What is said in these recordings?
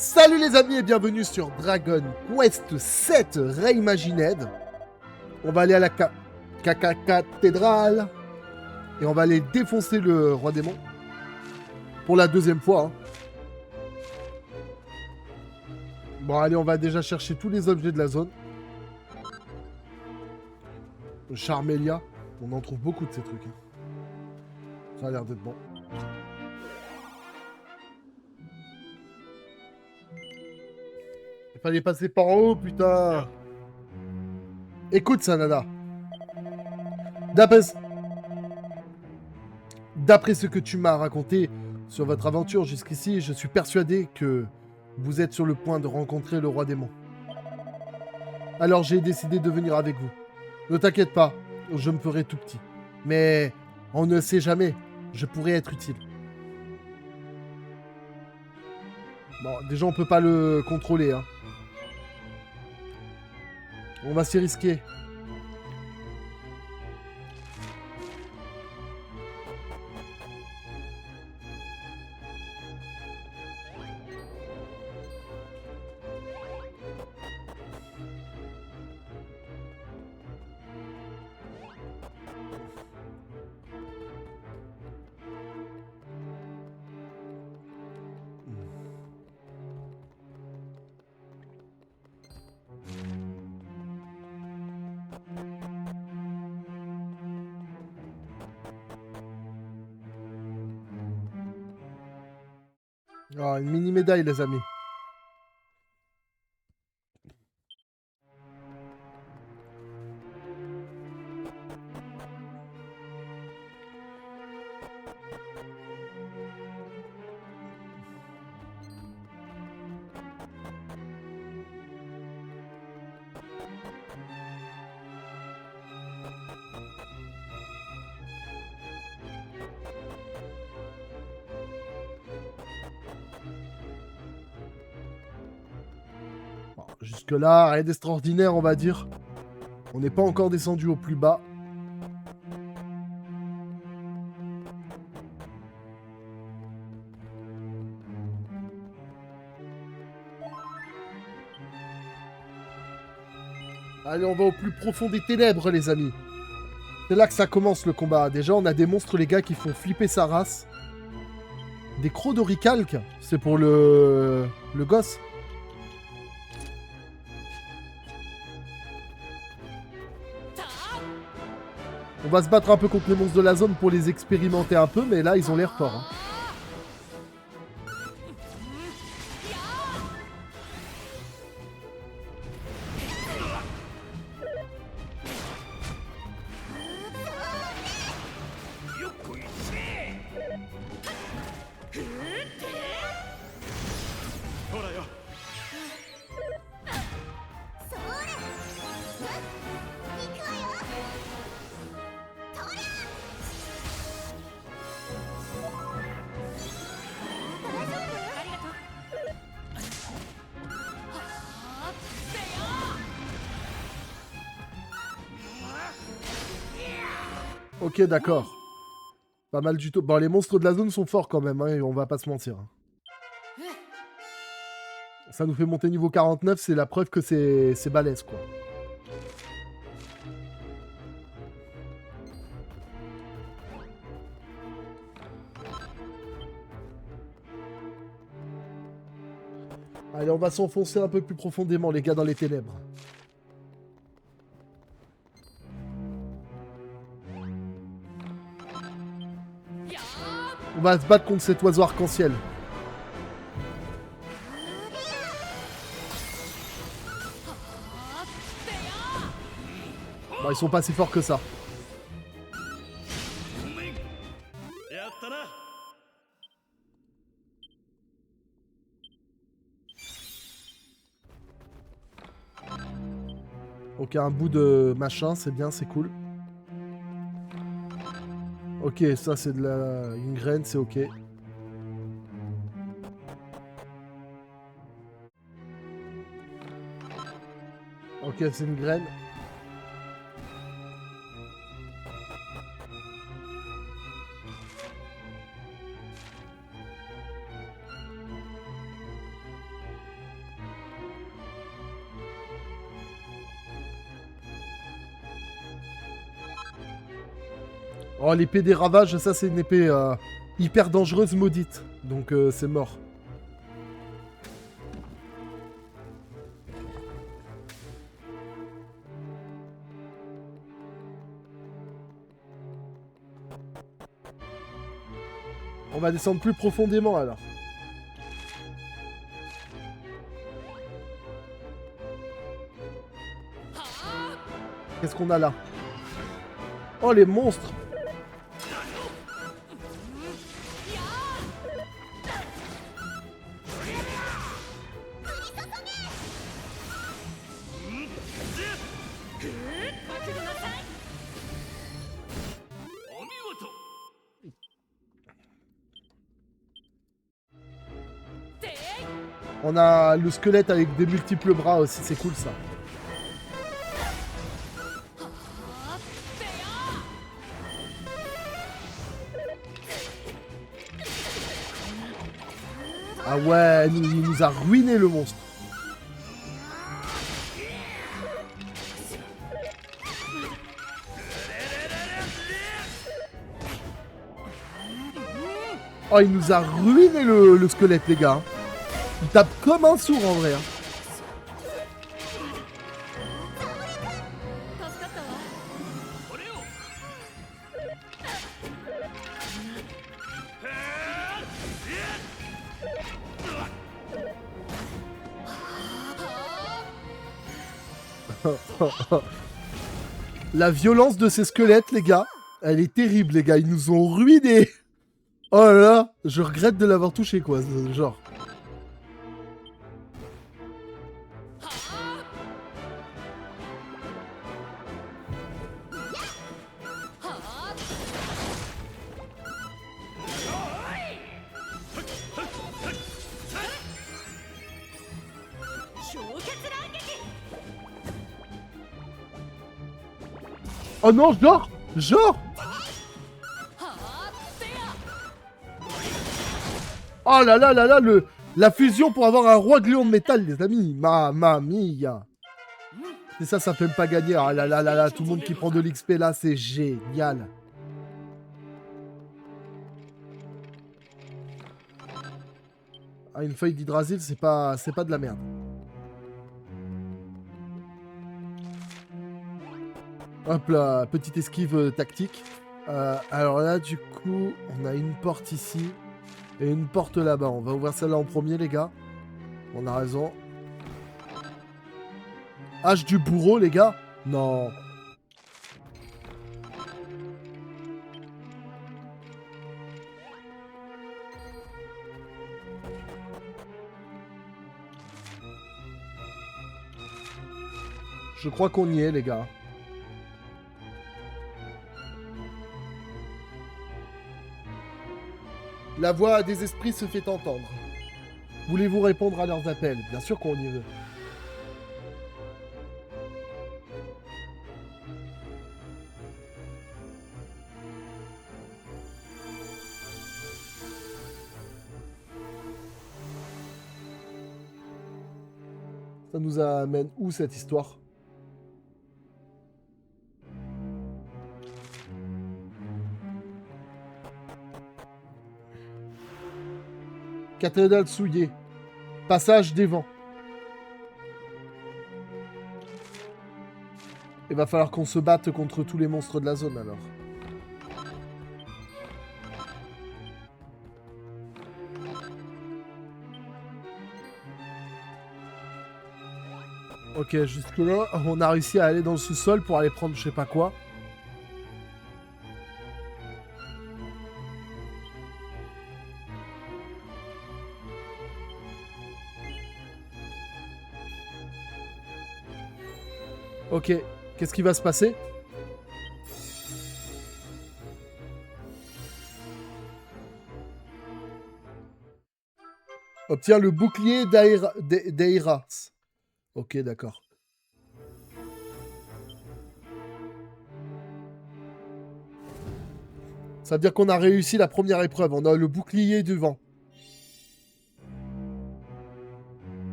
Salut les amis et bienvenue sur Dragon Quest 7 Reimagined. On va aller à la cathédrale et on va aller défoncer le roi démon pour la deuxième fois. Hein. Bon allez, on va déjà chercher tous les objets de la zone. Charmelia, on en trouve beaucoup de ces trucs. Hein. Ça a l'air d'être bon. Il fallait passer par en haut, putain. Écoute, Sanada. D'après ce que tu m'as raconté sur votre aventure jusqu'ici, je suis persuadé que vous êtes sur le point de rencontrer le roi démon. Alors j'ai décidé de venir avec vous. Ne t'inquiète pas, je me ferai tout petit. Mais on ne sait jamais, je pourrais être utile. Bon, déjà on peut pas le contrôler, hein. On va s'y risquer. Oh, une mini médaille les amis. Bon, jusque-là, rien d'extraordinaire, on va dire. On n'est pas encore descendu au plus bas. Allez, on va au plus profond des ténèbres, les amis. C'est là que ça commence le combat. Déjà, on a des monstres, les gars, qui font flipper sa race. Des crocs d'oricalque. C'est pour le gosse. On va se battre un peu contre les monstres de la zone pour les expérimenter un peu, mais là, ils ont l'air forts. Hein. Ok, d'accord. Pas mal du tout. Bon, les monstres de la zone sont forts quand même, hein, et on va pas se mentir. Ça nous fait monter niveau 49, c'est la preuve que c'est balèze, quoi. Allez, on va s'enfoncer un peu plus profondément, les gars, dans les ténèbres. On va se battre contre cet oiseau arc-en-ciel. Bon, ils sont pas si forts que ça. Ok, un bout de machin, c'est bien, c'est cool. Ok, ça c'est de la... une graine, c'est ok. Ok, c'est une graine. Oh, l'épée des ravages, ça c'est une épée hyper dangereuse, maudite. Donc c'est mort. On va descendre plus profondément alors. Qu'est-ce qu'on a là? Oh, les monstres! On a le squelette avec des multiples bras aussi, c'est cool ça. Ah ouais, il nous a ruiné le monstre. Oh, il nous a ruiné le squelette, les gars. Il tape comme un sourd en vrai. La violence de ces squelettes, les gars, elle est terrible, les gars. Ils nous ont ruinés. Oh là là, je regrette de l'avoir touché, quoi, genre. Oh non, genre. Oh là là là là, la fusion pour avoir un roi gluon de métal, les amis. Mamma mia. Et ça peut pas gagner. Ah là là là là, tout le monde qui prend de l'XP là, c'est génial. Ah, une feuille d'Hydrasil, c'est pas de la merde. Hop là, petite esquive tactique. Alors là, du coup, on a une porte ici et une porte là-bas. On va ouvrir celle-là en premier, les gars. On a raison. Hache du bourreau, les gars. Non. Je crois qu'on y est, les gars. La voix des esprits se fait entendre. Voulez-vous répondre à leurs appels? Bien sûr qu'on y veut. Ça nous amène où cette histoire? Cathédrale souillée. Passage des vents. Il va falloir qu'on se batte contre tous les monstres de la zone alors. Ok, jusque là, on a réussi à aller dans le sous-sol pour aller prendre je sais pas quoi. Ok, qu'est-ce qui va se passer? Obtient le bouclier d'Aira. Ok, d'accord. Ça veut dire qu'on a réussi la première épreuve. On a le bouclier du vent.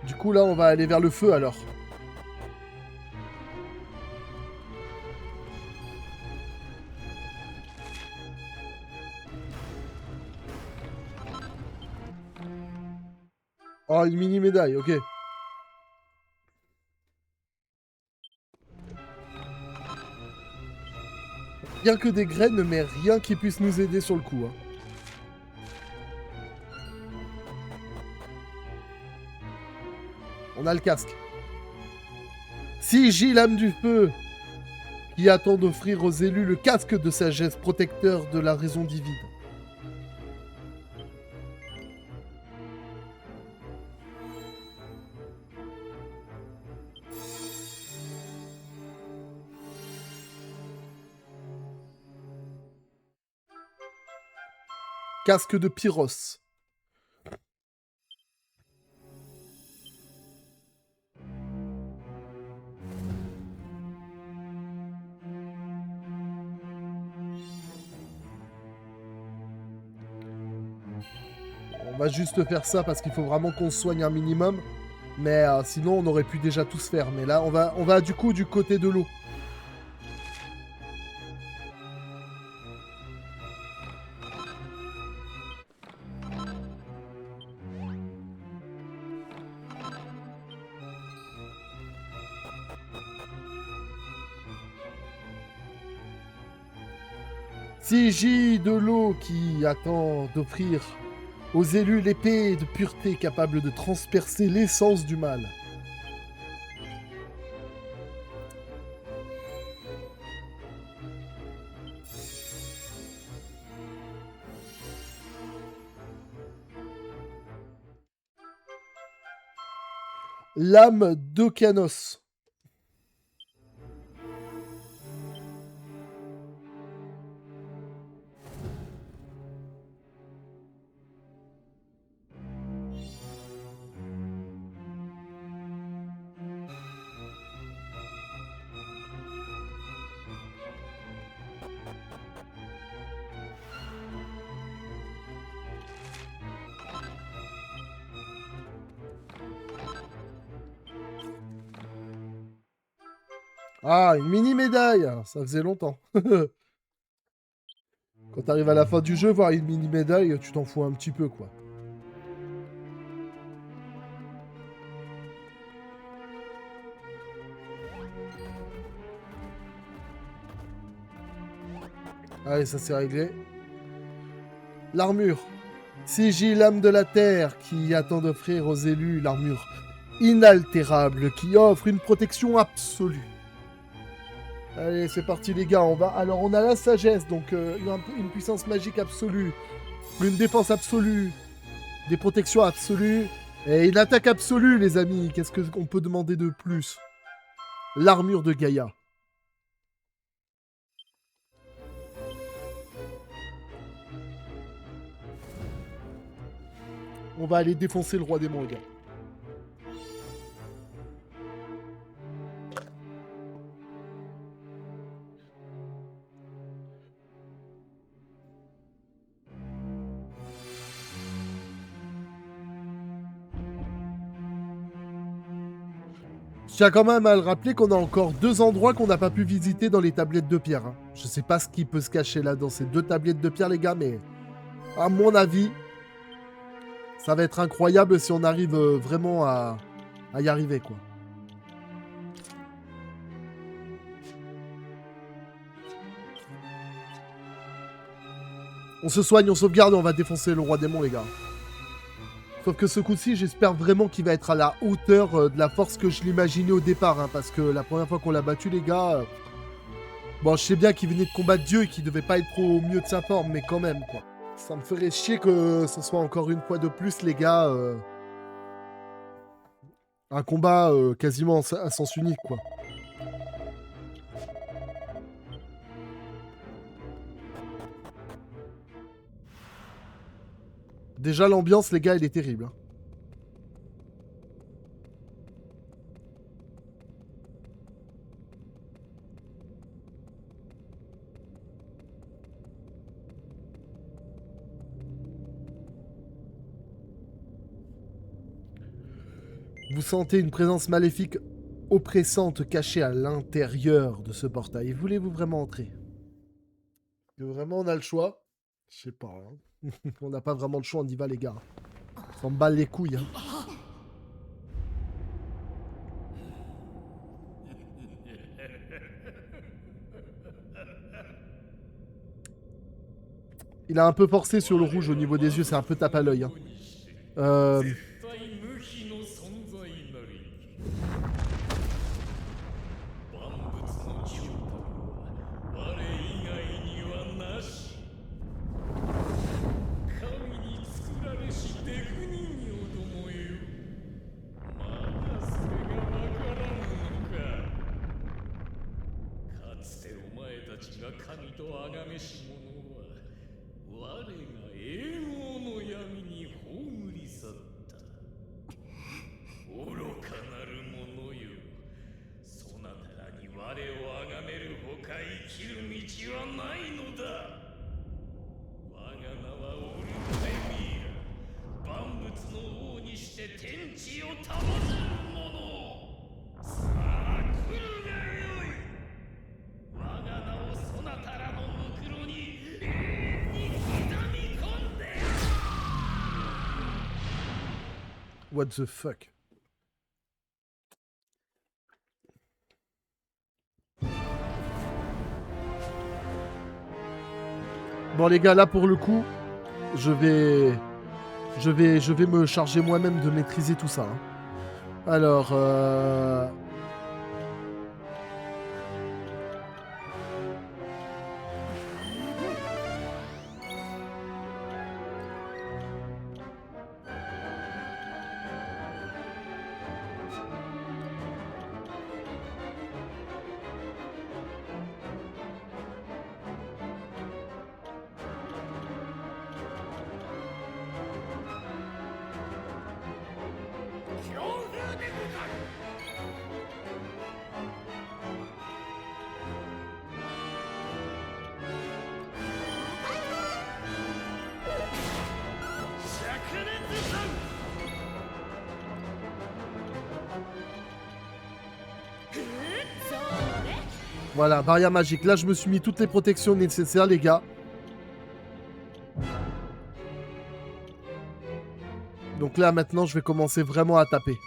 Du coup, là, on va aller vers le feu, alors. Oh, une mini médaille, ok. Rien que des graines, mais rien qui puisse nous aider sur le coup. Hein. On a le casque. Sigil, l'âme du feu, qui attend d'offrir aux élus le casque de sagesse protecteur de la raison divine. Casque de Pyros. On va juste faire ça parce qu'il faut vraiment qu'on se soigne un minimum. Mais sinon, on aurait pu déjà tous faire. Mais là, on va du coup du côté de l'eau. Sigil de l'eau qui attend d'offrir aux élus l'épée de pureté capable de transpercer l'essence du mal. Lame d'Ocanos. Ah, une mini médaille. Ça faisait longtemps. Quand t'arrives à la fin du jeu, voir une mini médaille, tu t'en fous un petit peu, quoi. Allez, ça c'est réglé. L'armure. Sigil, l'âme de la terre, qui attend d'offrir aux élus l'armure inaltérable, qui offre une protection absolue. Allez, c'est parti les gars, on va... Alors on a la sagesse, donc une puissance magique absolue, une défense absolue, des protections absolues, et une attaque absolue les amis. Qu'est-ce qu'on peut demander de plus? L'armure de Gaïa. On va aller défoncer le roi démon les gars. Je tiens quand même à le rappeler qu'on a encore 2 endroits qu'on n'a pas pu visiter dans les tablettes de pierre. Hein. Je sais pas ce qui peut se cacher là dans ces 2 tablettes de pierre, les gars, mais à mon avis, ça va être incroyable si on arrive vraiment à y arriver, quoi. On se soigne, on sauvegarde et on va défoncer le roi démon, les gars. Sauf que ce coup-ci, j'espère vraiment qu'il va être à la hauteur de la force que je l'imaginais au départ. Hein, parce que la première fois qu'on l'a battu, les gars... Bon, je sais bien qu'il venait de combattre Dieu et qu'il devait pas être au mieux de sa forme, mais quand même, quoi. Ça me ferait chier que ce soit encore une fois de plus, les gars... un combat quasiment à sens unique, quoi. Déjà, l'ambiance, les gars, elle est terrible. Hein. Vous sentez une présence maléfique oppressante cachée à l'intérieur de ce portail. Voulez-vous vraiment entrer? Que vraiment on a le choix? Je sais pas. Hein. On n'a pas vraiment le choix, on y va les gars. On s'en bat les couilles. Hein. Il a un peu forcé sur le rouge au niveau des yeux, c'est un peu tape à l'œil. Hein. What the fuck? Bon les gars, là pour le coup, je vais me charger moi-même de maîtriser tout ça. Hein. Alors, voilà, barrière magique. Là, je me suis mis toutes les protections nécessaires, les gars. Donc là, maintenant, je vais commencer vraiment à taper.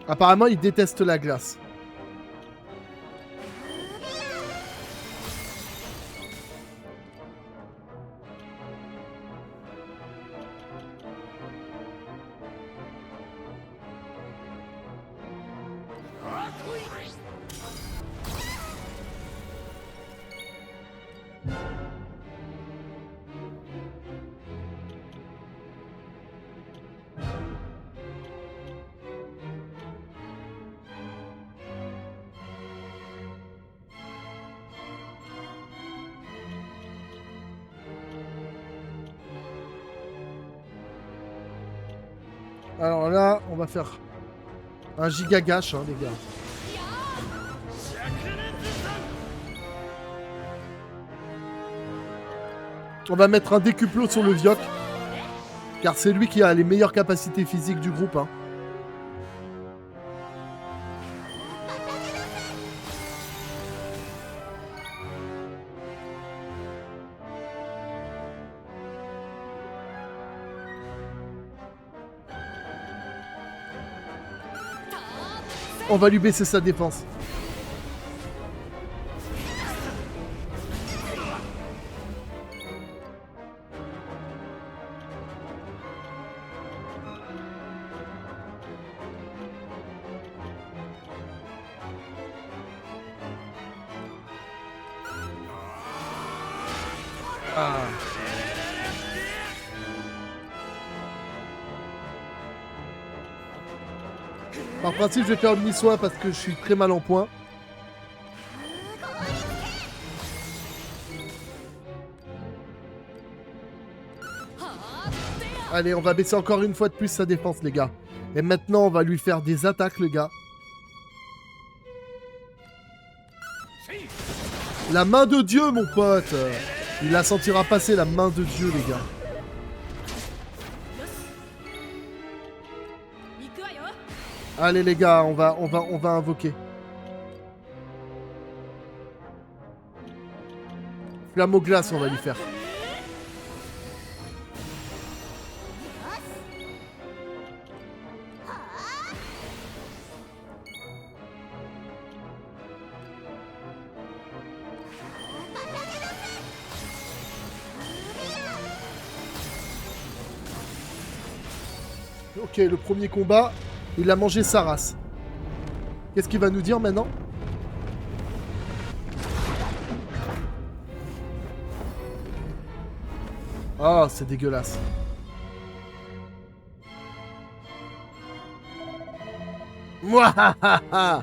Apparemment, il déteste la glace. Alors là, on va faire un giga gash, hein, les gars. On va mettre un décuplot sur le Vioc, car c'est lui qui a les meilleures capacités physiques du groupe. Hein. On va lui baisser sa défense. Ah. Par principe, je vais faire omni-soin parce que je suis très mal en point. Allez, on va baisser encore une fois de plus sa défense, les gars. Et maintenant, on va lui faire des attaques, les gars. La main de Dieu, mon pote. Il la sentira passer, la main de Dieu, les gars. Allez, les gars, on va invoquer. Flamme aux glaces, on va lui faire. Ok, le premier combat, il a mangé sa race. Qu'est-ce qu'il va nous dire maintenant? Ah, c'est dégueulasse. Mouahaha!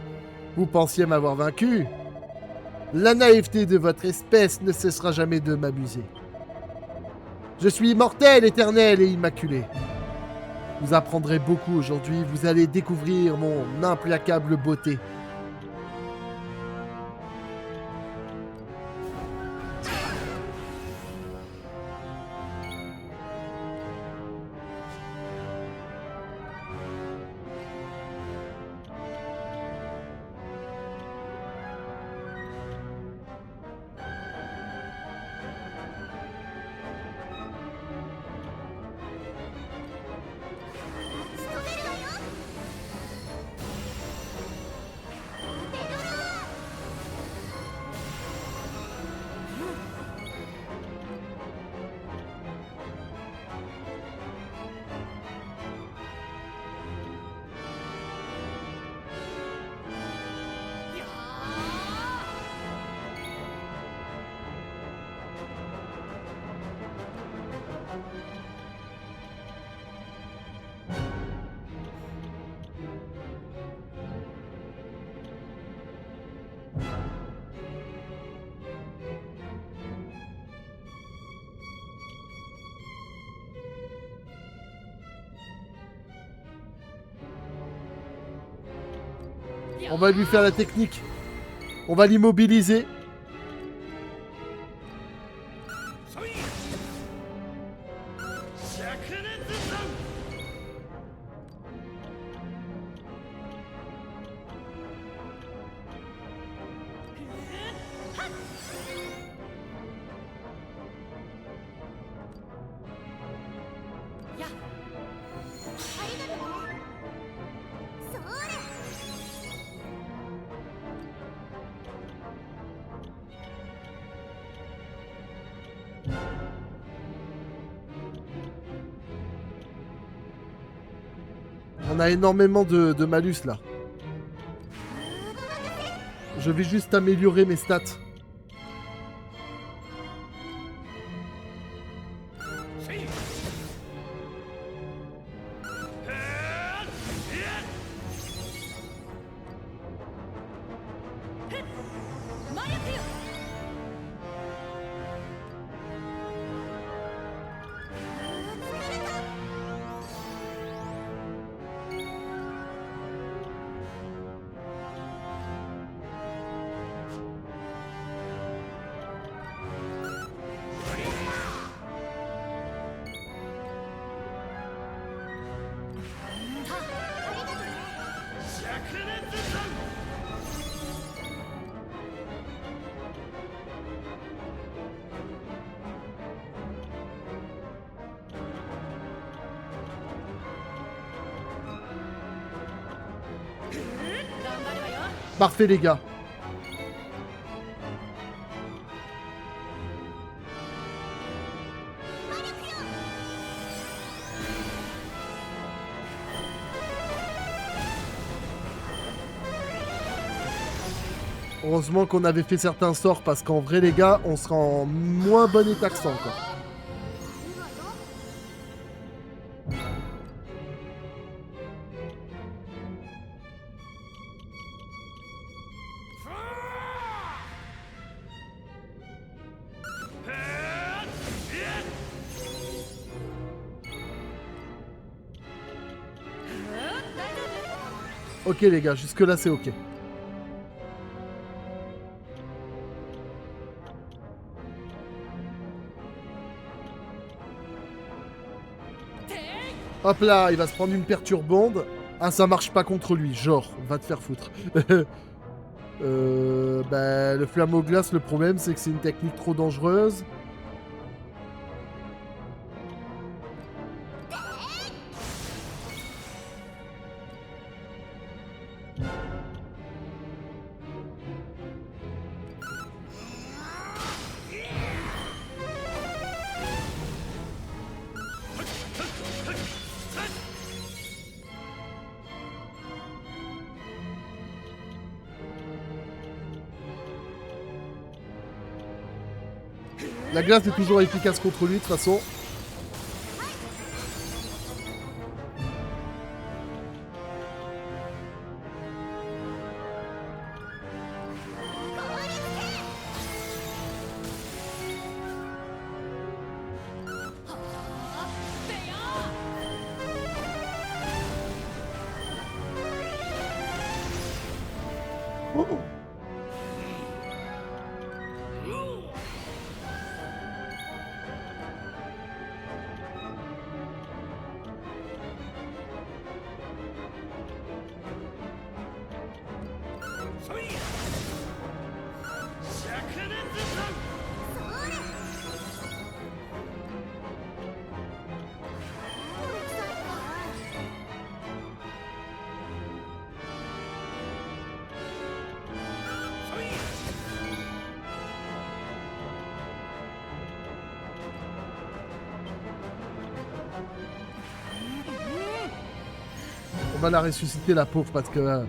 Vous pensiez m'avoir vaincu? La naïveté de votre espèce ne cessera jamais de m'amuser. Je suis immortel, éternel et immaculé. Vous apprendrez beaucoup aujourd'hui, vous allez découvrir mon implacable beauté. On va lui faire la technique. On va l'immobiliser. On a énormément de malus là. Je vais juste améliorer mes stats. Parfait les gars. Heureusement qu'on avait fait certains sorts parce qu'en vrai les gars, on sera en moins bon état que ça encore. Ok les gars, jusque là c'est ok. Hop là, il va se prendre une perturbande. Ah, ça marche pas contre lui, genre, va te faire foutre. Bah, le flambeau glace, le problème, c'est que c'est une technique trop dangereuse. La glace est toujours efficace contre lui, de toute façon. Oh. On va la ressusciter, la pauvre, parce que...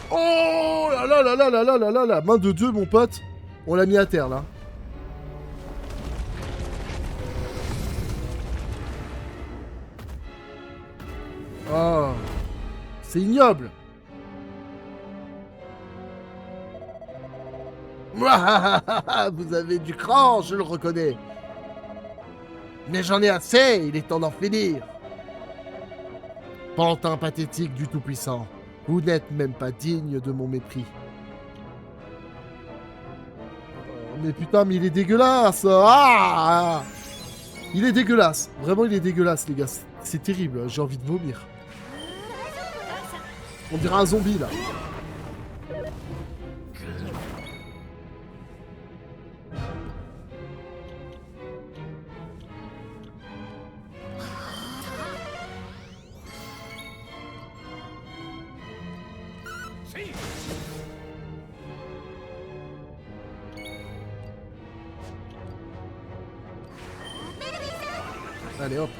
Oh là là là là là là là là là. Main de Dieu, mon pote. On l'a mis à terre, là. Oh. C'est ignoble. Vous avez du cran, je le reconnais. Mais j'en ai assez, il est temps d'en finir. Pantin pathétique du Tout-Puissant, vous n'êtes même pas digne de mon mépris. Oh, mais putain, mais il est dégueulasse. Ah, il est dégueulasse. Vraiment, il est dégueulasse, les gars. C'est terrible, j'ai envie de vomir. On dirait un zombie, là. Allez, hop.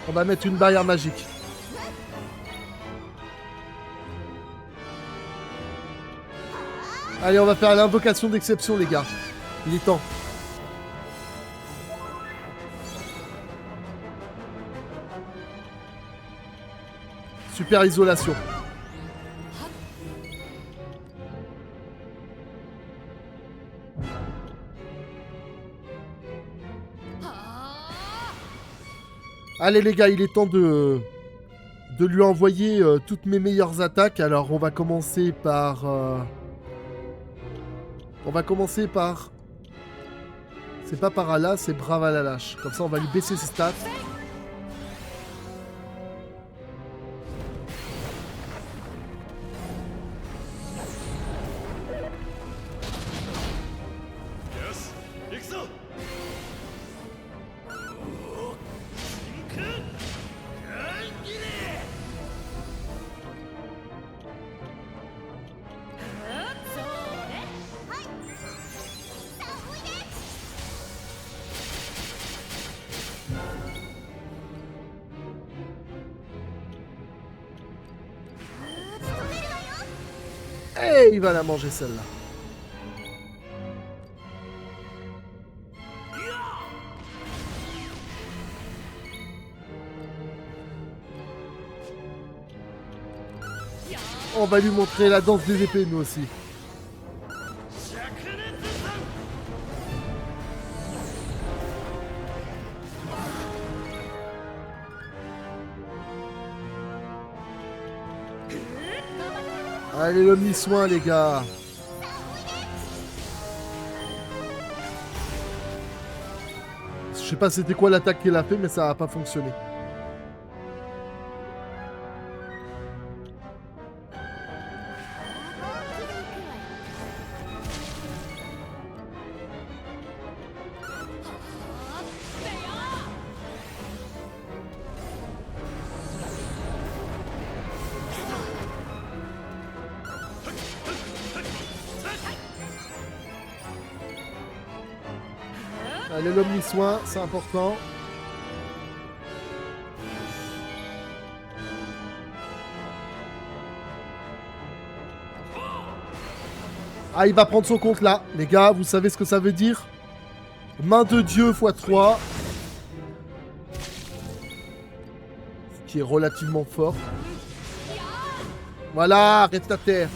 On va mettre une barrière magique. Allez, on va faire l'invocation d'exception, les gars. Il est temps. Super isolation. Allez les gars, il est temps de lui envoyer toutes mes meilleures attaques. Alors on va commencer par... C'est pas Parala, c'est Bravalalash. Comme ça on va lui baisser ses stats. Et il va la manger celle-là. On va lui montrer la danse des épées, nous aussi. Allez, l'omni-soin, les gars. Je sais pas c'était quoi l'attaque qu'il a fait, mais ça a pas fonctionné. Allez, l'omni-soin, c'est important. Ah, il va prendre son compte là. Les gars, vous savez ce que ça veut dire? Main de Dieu x3. Ce qui est relativement fort. Voilà, reste à terre.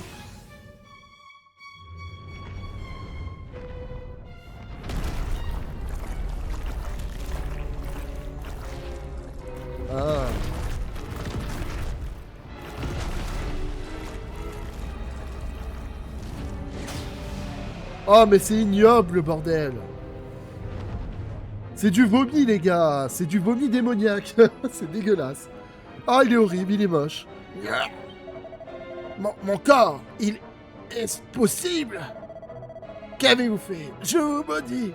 Ah. Oh, mais c'est ignoble, le bordel. C'est du vomi, les gars. C'est du vomi démoniaque. C'est dégueulasse. Ah, il est horrible, il est moche. Mon corps, il est possible. Qu'avez-vous fait? Je vous maudis.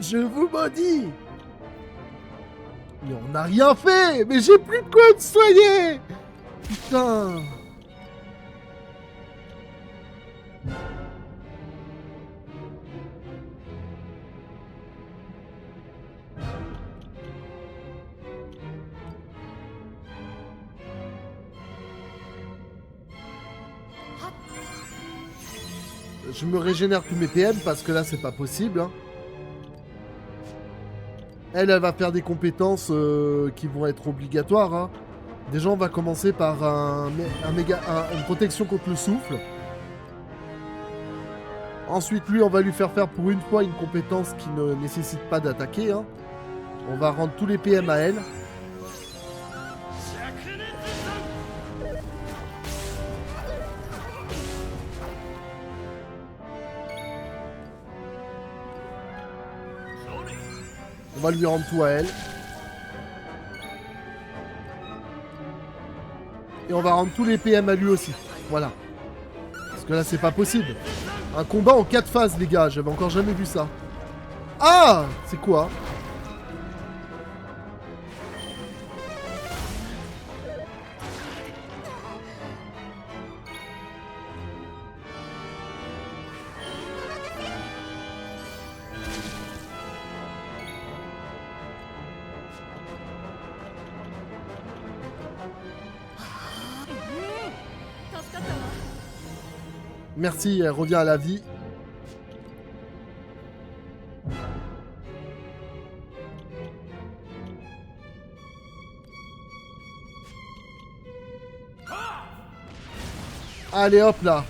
Je vous maudis. Mais on n'a rien fait. Mais j'ai plus de quoi me soigner. Putain. Je me régénère tous mes PM parce que là c'est pas possible. Hein. Elle va faire des compétences qui vont être obligatoires. Hein. Déjà on va commencer par une protection contre le souffle. Ensuite lui on va lui faire pour une fois une compétence qui ne nécessite pas d'attaquer. Hein. On va rendre tous les PM à elle. On va lui rendre tout à elle. Et on va rendre tous les PM à lui aussi. Voilà. Parce que là, c'est pas possible. Un combat en 4 phases, les gars. J'avais encore jamais vu ça. Ah! C'est quoi? Merci, elle revient à la vie. Allez, hop là.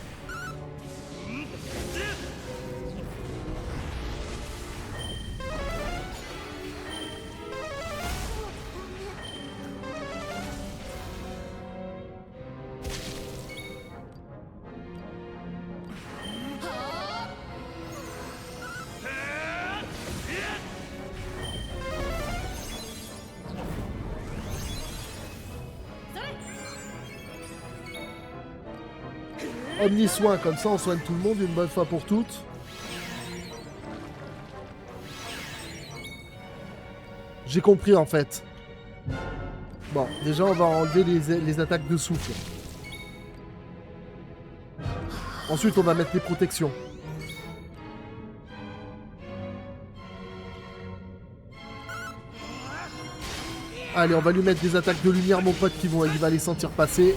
Omni-soin, comme ça on soigne tout le monde une bonne fois pour toutes. J'ai compris en fait. Bon, déjà on va enlever les attaques de souffle. Ensuite on va mettre les protections. Allez, on va lui mettre des attaques de lumière, mon pote, il va les sentir passer.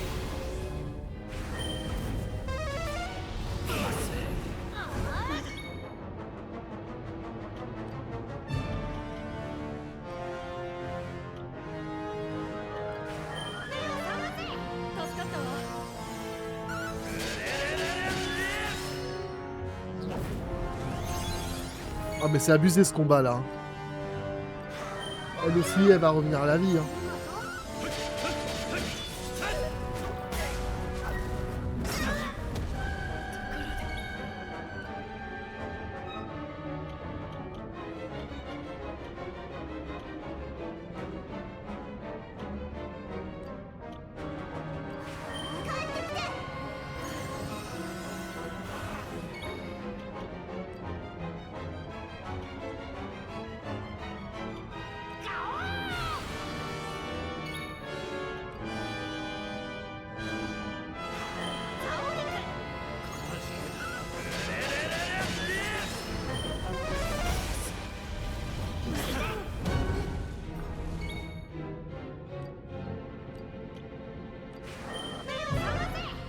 Ah mais c'est abusé ce combat là. Elle aussi, elle va revenir à la vie. Hein.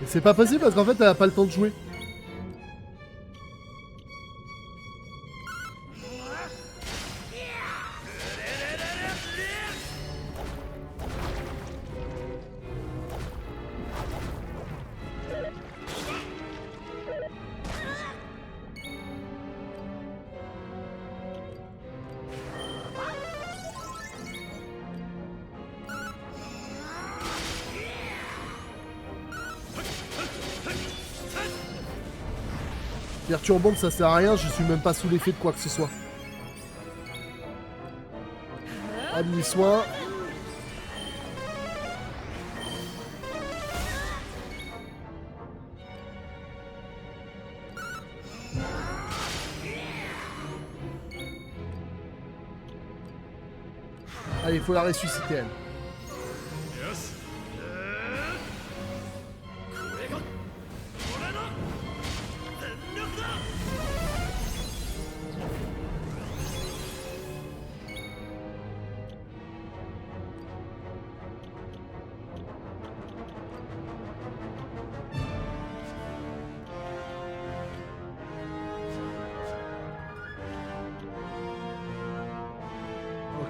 Et c'est pas possible parce qu'en fait elle a pas le temps de jouer. Perturbante, ça sert à rien, je suis même pas sous l'effet de quoi que ce soit. Admis soin. Allez, il faut la ressusciter elle.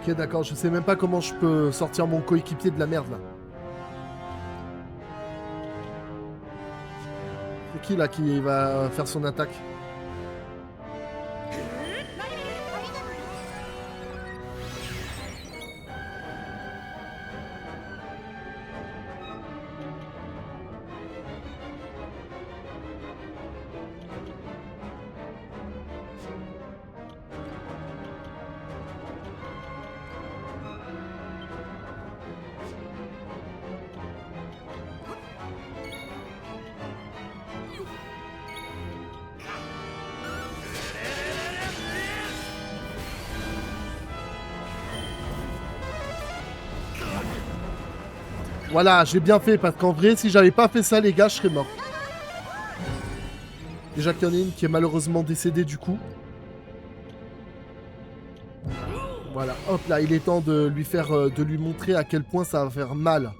Ok, d'accord, je sais même pas comment je peux sortir mon coéquipier de la merde là. C'est qui là qui va faire son attaque? Voilà, j'ai bien fait, parce qu'en vrai, si j'avais pas fait ça, les gars, je serais mort. Déjà qu'il y en a une qui est malheureusement décédée du coup. Voilà, hop là, il est temps de lui faire, de lui montrer à quel point ça va faire mal.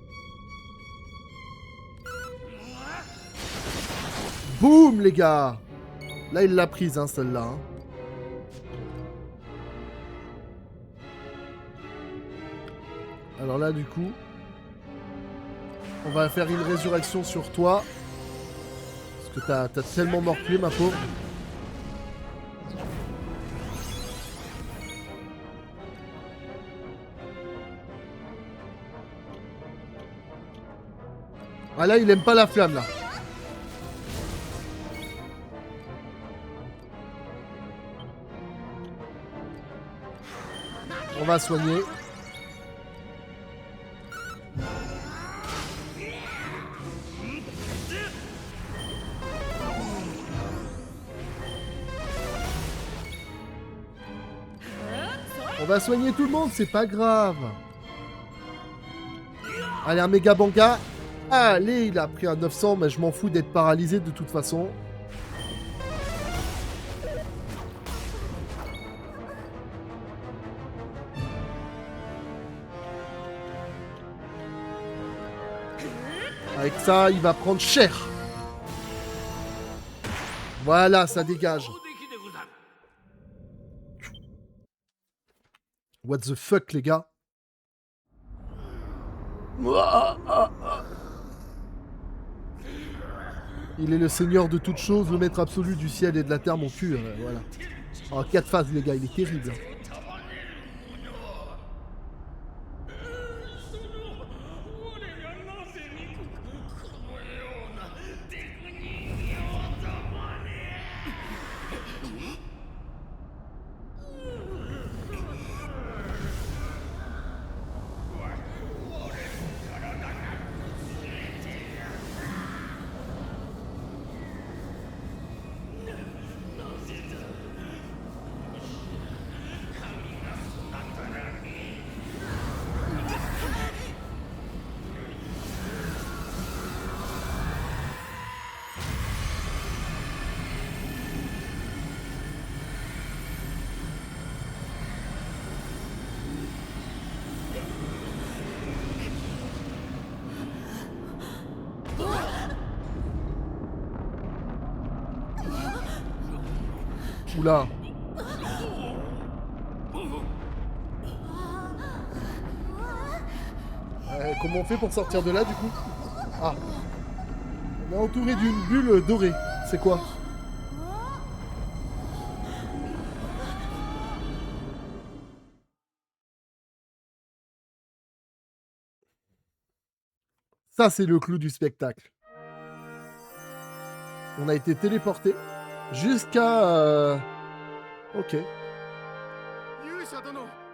Boum, les gars! Là, il l'a prise, hein, celle-là. Hein. Alors là, du coup... On va faire une résurrection sur toi. Parce que t'as tellement morflé, ma pauvre. Ah là, il aime pas la flamme, là. On va soigner. On va soigner tout le monde, c'est pas grave. Allez, un méga banga. Allez, il a pris un 900, mais je m'en fous d'être paralysé de toute façon. Avec ça, il va prendre cher. Voilà, ça dégage. What the fuck, les gars? Il est le seigneur de toutes choses, le maître absolu du ciel et de la terre, mon cul. Voilà. En 4 phases, les gars, il est terrible. Hein. Oula. Comment on fait pour sortir de là du coup? Ah. On est entouré d'une bulle dorée. C'est quoi? Ça, c'est le clou du spectacle. On a été téléporté jusqu'à... Ok.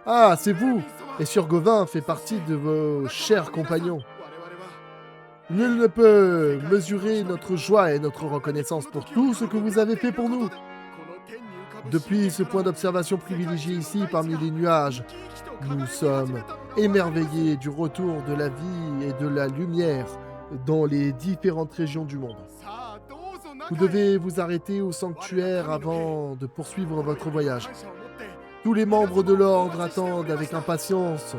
Ah, c'est vous! Et Sir Gauvin fait partie de vos chers compagnons. Nul ne peut mesurer notre joie et notre reconnaissance pour tout ce que vous avez fait pour nous. Depuis ce point d'observation privilégié ici parmi les nuages, nous sommes émerveillés du retour de la vie et de la lumière dans les différentes régions du monde. Vous devez vous arrêter au sanctuaire avant de poursuivre votre voyage. Tous les membres de l'ordre attendent avec impatience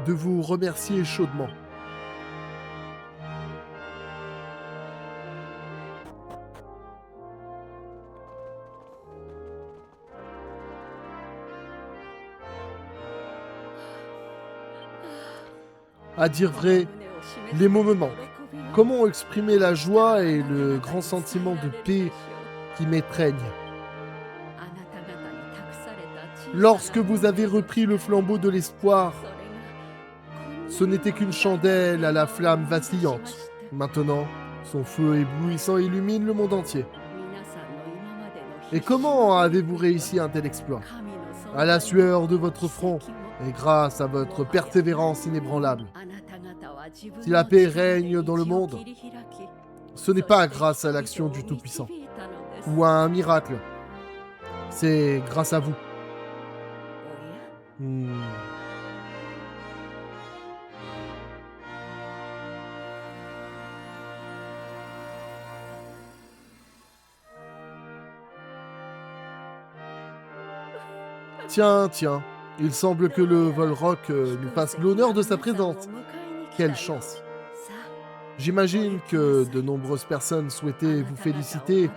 de vous remercier chaudement. À dire vrai, les mots me manquent. Comment exprimer la joie et le grand sentiment de paix qui m'étreigne? Lorsque vous avez repris le flambeau de l'espoir, ce n'était qu'une chandelle à la flamme vacillante. Maintenant, son feu éblouissant illumine le monde entier. Et comment avez-vous réussi un tel exploit? À la sueur de votre front et grâce à votre persévérance inébranlable. Si la paix règne dans le monde, ce n'est pas grâce à l'action du Tout-Puissant ou à un miracle. C'est grâce à vous. Tiens, il semble que le Volrock nous fasse l'honneur de sa présence. Quelle chance! J'imagine que de nombreuses personnes souhaitaient vous féliciter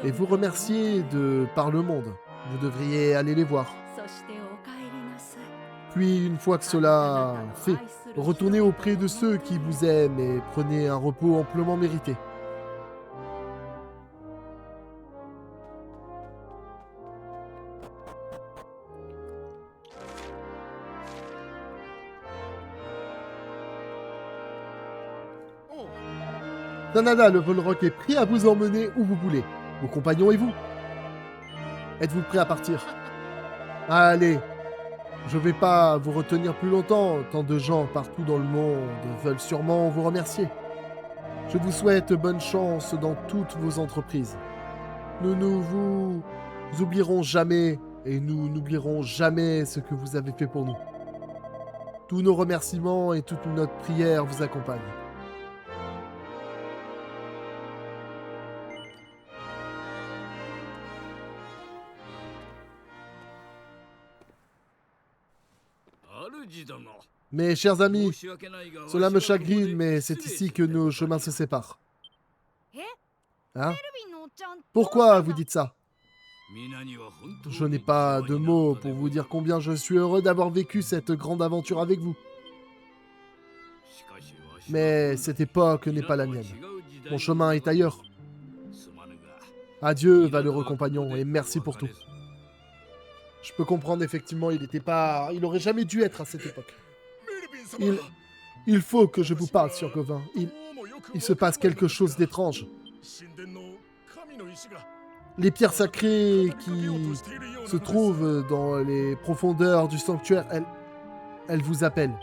et vous remercier par le monde. Vous devriez aller les voir. Puis, une fois que cela fait, retournez auprès de ceux qui vous aiment et prenez un repos amplement mérité. Sanada, le Volrock est prêt à vous emmener où vous voulez. Vos compagnons et vous. Êtes-vous prêts à partir? Allez, je ne vais pas vous retenir plus longtemps. Tant de gens partout dans le monde veulent sûrement vous remercier. Je vous souhaite bonne chance dans toutes vos entreprises. Nous ne vous oublierons jamais et nous n'oublierons jamais ce que vous avez fait pour nous. Tous nos remerciements et toute notre prière vous accompagnent. Mes chers amis, cela me chagrine, mais c'est ici que nos chemins se séparent. Hein? Pourquoi vous dites ça? Je n'ai pas de mots pour vous dire combien je suis heureux d'avoir vécu cette grande aventure avec vous. Mais cette époque n'est pas la mienne. Mon chemin est ailleurs. Adieu, valeureux compagnon, et merci pour tout. Je peux comprendre, effectivement, il aurait jamais dû être à cette époque. Il faut que je vous parle, Sir Gauvin. Il se passe quelque chose d'étrange. Les pierres sacrées qui se trouvent dans les profondeurs du sanctuaire, elles vous appellent.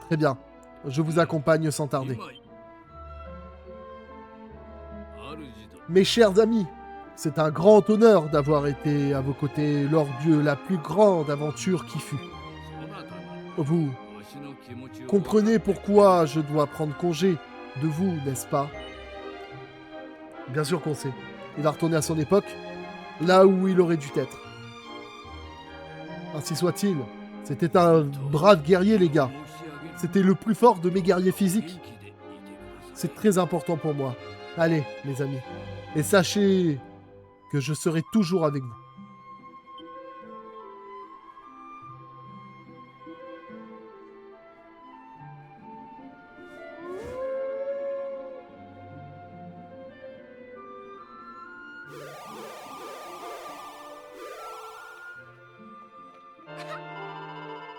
Très bien. Je vous accompagne sans tarder. Mes chers amis, c'est un grand honneur d'avoir été à vos côtés lors de la plus grande aventure qui fut. Vous comprenez pourquoi je dois prendre congé de vous, n'est-ce pas? Bien sûr qu'on sait. Il va retourner à son époque, là où il aurait dû être. Ainsi soit-il. C'était un brave guerrier, les gars. C'était le plus fort de mes guerriers physiques. C'est très important pour moi. Allez, mes amis. Et sachez que je serai toujours avec vous.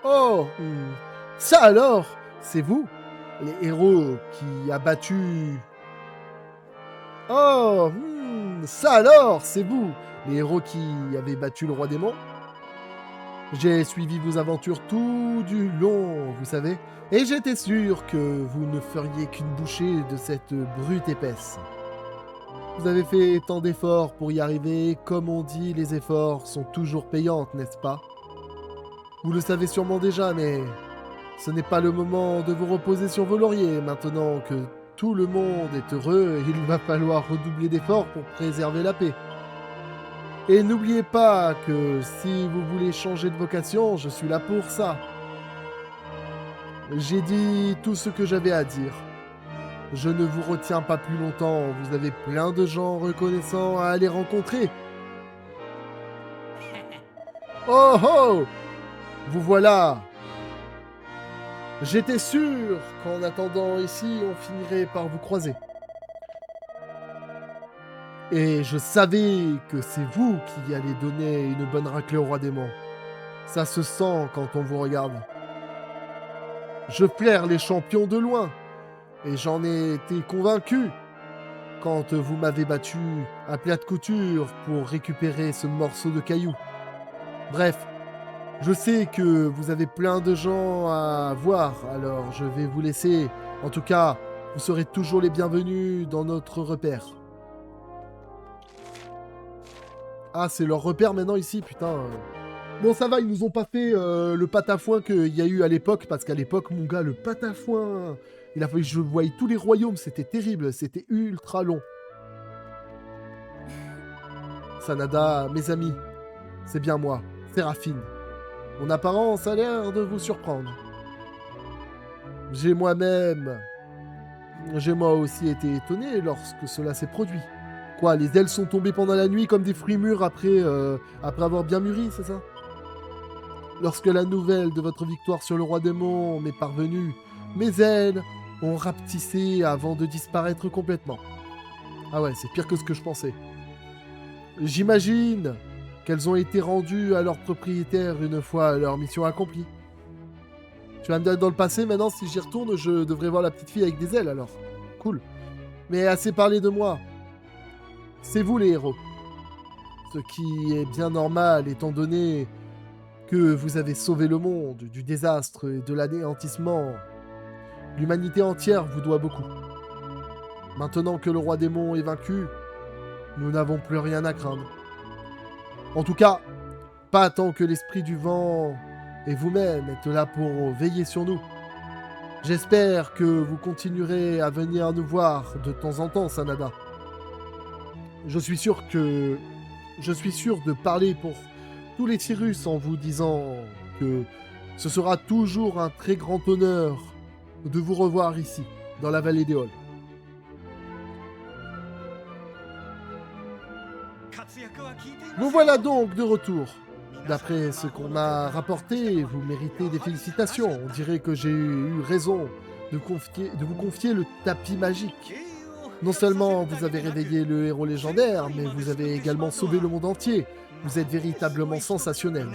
Oh, ça alors, c'est vous, les héros qui a battu... Oh, ça alors, c'est vous, les héros qui avaient battu le roi démon. J'ai suivi vos aventures tout du long, vous savez, et j'étais sûr que vous ne feriez qu'une bouchée de cette brute épaisse. Vous avez fait tant d'efforts pour y arriver, comme on dit, les efforts sont toujours payants, n'est-ce pas? Vous le savez sûrement déjà, mais ce n'est pas le moment de vous reposer sur vos lauriers. Maintenant que tout le monde est heureux, il va falloir redoubler d'efforts pour préserver la paix. Et n'oubliez pas que si vous voulez changer de vocation, je suis là pour ça. J'ai dit tout ce que j'avais à dire. Je ne vous retiens pas plus longtemps, vous avez plein de gens reconnaissants à aller rencontrer. Oh oh! Vous voilà! J'étais sûr qu'en attendant ici, on finirait par vous croiser. Et je savais que c'est vous qui allez donner une bonne raclée au roi démon. Ça se sent quand on vous regarde. Je flaire les champions de loin. Et j'en ai été convaincu quand vous m'avez battu à plat de couture pour récupérer ce morceau de caillou. Bref, je sais que vous avez plein de gens à voir, alors je vais vous laisser. En tout cas, vous serez toujours les bienvenus dans notre repère. Ah, c'est leur repère maintenant ici, putain. Bon, ça va, ils nous ont pas fait le patafouin qu'il y a eu à l'époque, parce qu'à l'époque, mon gars, le patafouin... Il a fallu que je voyais tous les royaumes, c'était terrible, c'était ultra long. Sanada, mes amis, c'est bien moi, Séraphine. Mon apparence a l'air de vous surprendre. J'ai moi aussi été étonné lorsque cela s'est produit. Quoi, les ailes sont tombées pendant la nuit comme des fruits mûrs après avoir bien mûri, c'est ça? Lorsque la nouvelle de votre victoire sur le roi démon m'est parvenue, mes ailes ont rapetissé avant de disparaître complètement. Ah ouais, c'est pire que ce que je pensais. J'imagine qu'elles ont été rendues à leur propriétaire une fois leur mission accomplie. Tu vas me dire dans le passé, maintenant si j'y retourne, je devrais voir la petite fille avec des ailes alors. Cool. Mais assez parlé de moi. C'est vous les héros. Ce qui est bien normal étant donné que vous avez sauvé le monde du désastre et de l'anéantissement. L'humanité entière vous doit beaucoup. Maintenant que le roi démon est vaincu, nous n'avons plus rien à craindre. En tout cas, pas tant que l'esprit du vent et vous-même êtes là pour veiller sur nous. J'espère que vous continuerez à venir nous voir de temps en temps, Sanada. Je suis sûr de parler pour tous les Tyrus en vous disant que ce sera toujours un très grand honneur de vous revoir ici, dans la vallée des Halls. Vous voilà donc de retour. D'après ce qu'on m'a rapporté, vous méritez des félicitations. On dirait que j'ai eu raison de vous confier le tapis magique. Non seulement vous avez réveillé le héros légendaire, mais vous avez également sauvé le monde entier. Vous êtes véritablement sensationnel.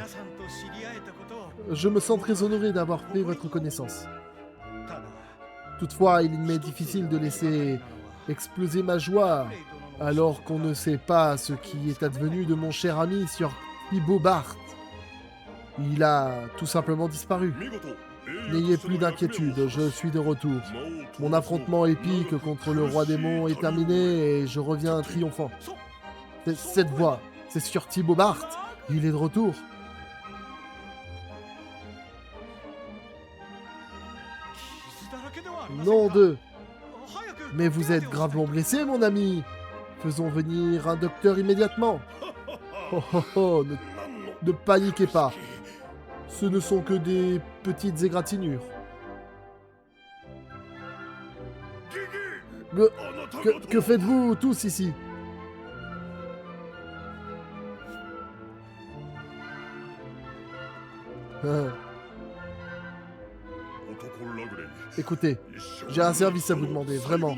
Je me sens très honoré d'avoir fait votre connaissance. Toutefois, il m'est difficile de laisser exploser ma joie alors qu'on ne sait pas ce qui est advenu de mon cher ami Sir Thibaut Bart. Il a tout simplement disparu. N'ayez plus d'inquiétude, je suis de retour. Mon affrontement épique contre le roi démon est terminé et je reviens triomphant. Cette voix, c'est Sir Thibaut Bart. Il est de retour. Nom de... Mais vous êtes gravement blessé, mon ami. Faisons venir un docteur immédiatement. Oh oh oh, ne paniquez pas. Ce ne sont que des petites égratignures. Que faites-vous tous ici? Écoutez, j'ai un service à vous demander, vraiment.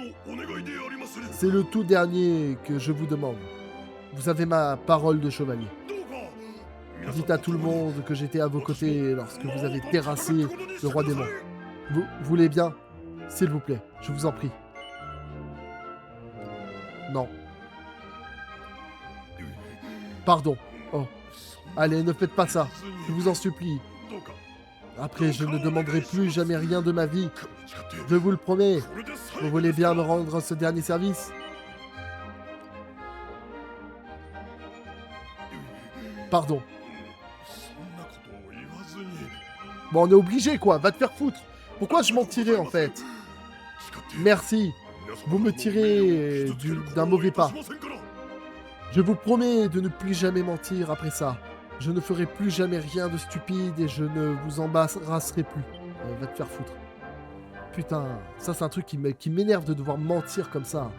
C'est le tout dernier que je vous demande. Vous avez ma parole de chevalier. Dites à tout le monde que j'étais à vos côtés lorsque vous avez terrassé le roi démon. Vous voulez bien? S'il vous plaît, je vous en prie. Non. Pardon. Oh. Allez, ne faites pas ça. Je vous en supplie. Après, je ne demanderai plus jamais rien de ma vie. Je vous le promets. Vous voulez bien me rendre ce dernier service? Pardon. Bon, on est obligé, quoi. Va te faire foutre. Pourquoi je mentirais, en fait? Merci. Vous me tirez d'un mauvais pas. Je vous promets de ne plus jamais mentir après ça. Je ne ferai plus jamais rien de stupide et je ne vous embarrasserai plus. Va te faire foutre. Putain, ça c'est un truc qui m'énerve de devoir mentir comme ça.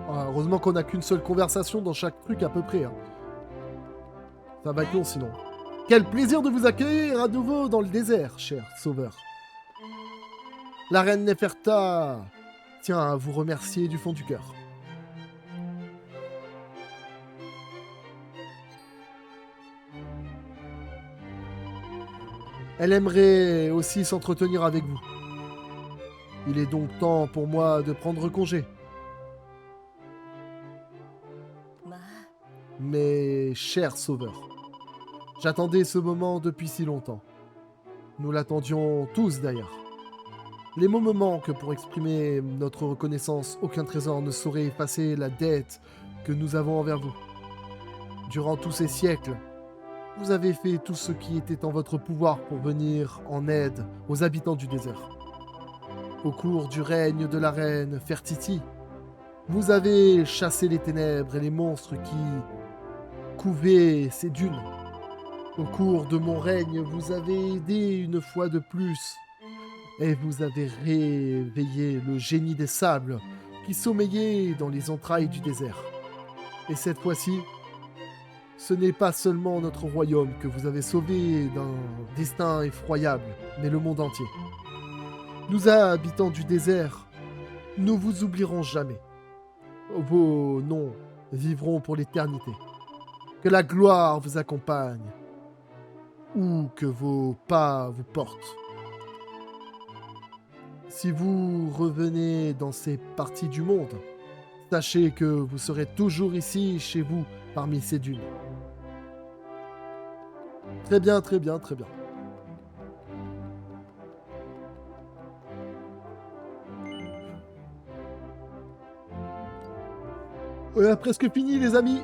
Ah, heureusement qu'on n'a qu'une seule conversation dans chaque truc à peu près. Hein. Ça va être long sinon. Quel plaisir de vous accueillir à nouveau dans le désert, cher sauveur. La reine Neferta tient à vous remercier du fond du cœur. Elle aimerait aussi s'entretenir avec vous. Il est donc temps pour moi de prendre congé. Mais, cher sauveur, j'attendais ce moment depuis si longtemps. Nous l'attendions tous d'ailleurs. Les mots me manquent pour exprimer notre reconnaissance. Aucun trésor ne saurait effacer la dette que nous avons envers vous. Durant tous ces siècles, vous avez fait tout ce qui était en votre pouvoir pour venir en aide aux habitants du désert. Au cours du règne de la reine Fertiti, vous avez chassé les ténèbres et les monstres qui couvaient ces dunes. Au cours de mon règne, vous avez aidé une fois de plus et vous avez réveillé le génie des sables qui sommeillait dans les entrailles du désert. Et cette fois-ci, ce n'est pas seulement notre royaume que vous avez sauvé d'un destin effroyable, mais le monde entier. Nous, habitants du désert, nous vous oublierons jamais. Vos noms vivront pour l'éternité. Que la gloire vous accompagne, ou que vos pas vous portent. Si vous revenez dans ces parties du monde, sachez que vous serez toujours ici, chez vous, parmi ces dunes. Très bien, très bien, très bien. On a presque fini, les amis.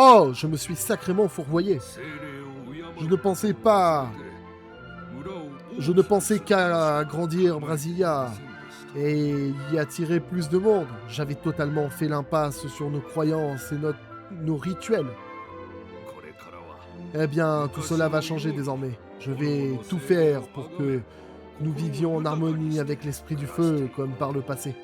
Oh, je me suis sacrément fourvoyé. Je ne pensais qu'à agrandir Brasilia et y attirer plus de monde. J'avais totalement fait l'impasse sur nos croyances et nos rituels. Eh bien, tout cela va changer désormais. Je vais tout faire pour que nous vivions en harmonie avec l'esprit du feu comme par le passé.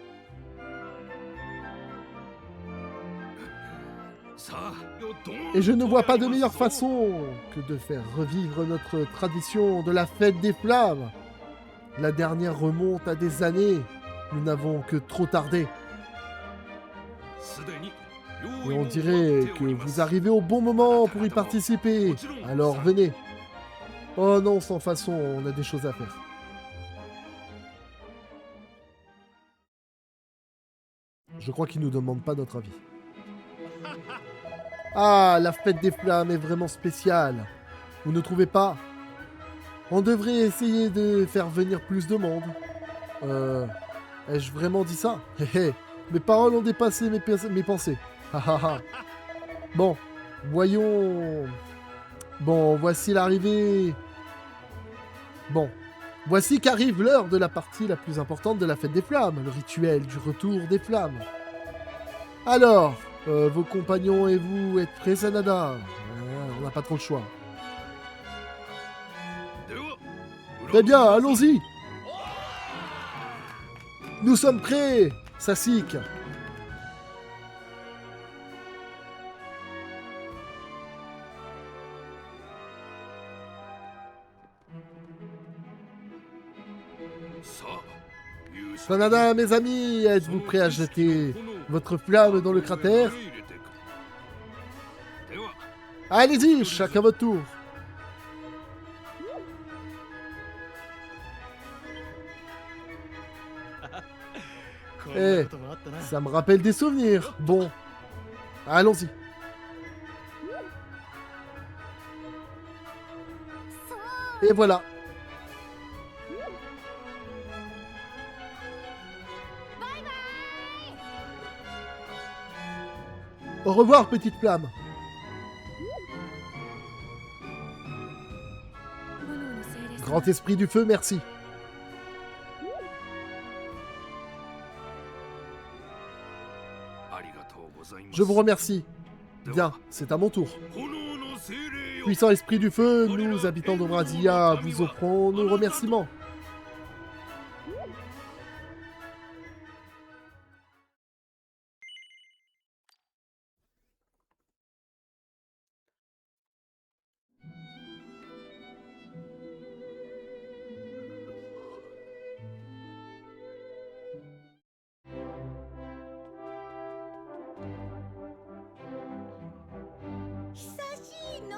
Et je ne vois pas de meilleure façon que de faire revivre notre tradition de la fête des flammes. La dernière remonte à des années. Nous n'avons que trop tardé. Et on dirait que vous arrivez au bon moment pour y participer. Alors venez. Oh non, sans façon, on a des choses à faire. Je crois qu'ils ne nous demandent pas notre avis. Ah, la fête des flammes est vraiment spéciale. Vous ne trouvez pas? On devrait essayer de faire venir plus de monde. Ai-je vraiment dit ça? Mes paroles ont dépassé mes pensées. Bon, voyons... Bon, voici l'arrivée... Bon, voici qu'arrive l'heure de la partie la plus importante de la fête des flammes, le rituel du retour des flammes. Alors, vos compagnons et vous êtes prêts, Sanada? On n'a pas trop le choix. Très bien, allons-y. Nous sommes prêts, Sasik. Sanada, mes amis, êtes-vous prêts à jeter votre flamme dans le cratère? Allez-y, chacun votre tour. Eh, ça me rappelle des souvenirs. Bon, allons-y. Et voilà. Au revoir, petite flamme. Grand esprit du feu, merci. Je vous remercie. Bien, c'est à mon tour. Puissant esprit du feu, nous, habitants d'Omrazia, vous offrons nos remerciements.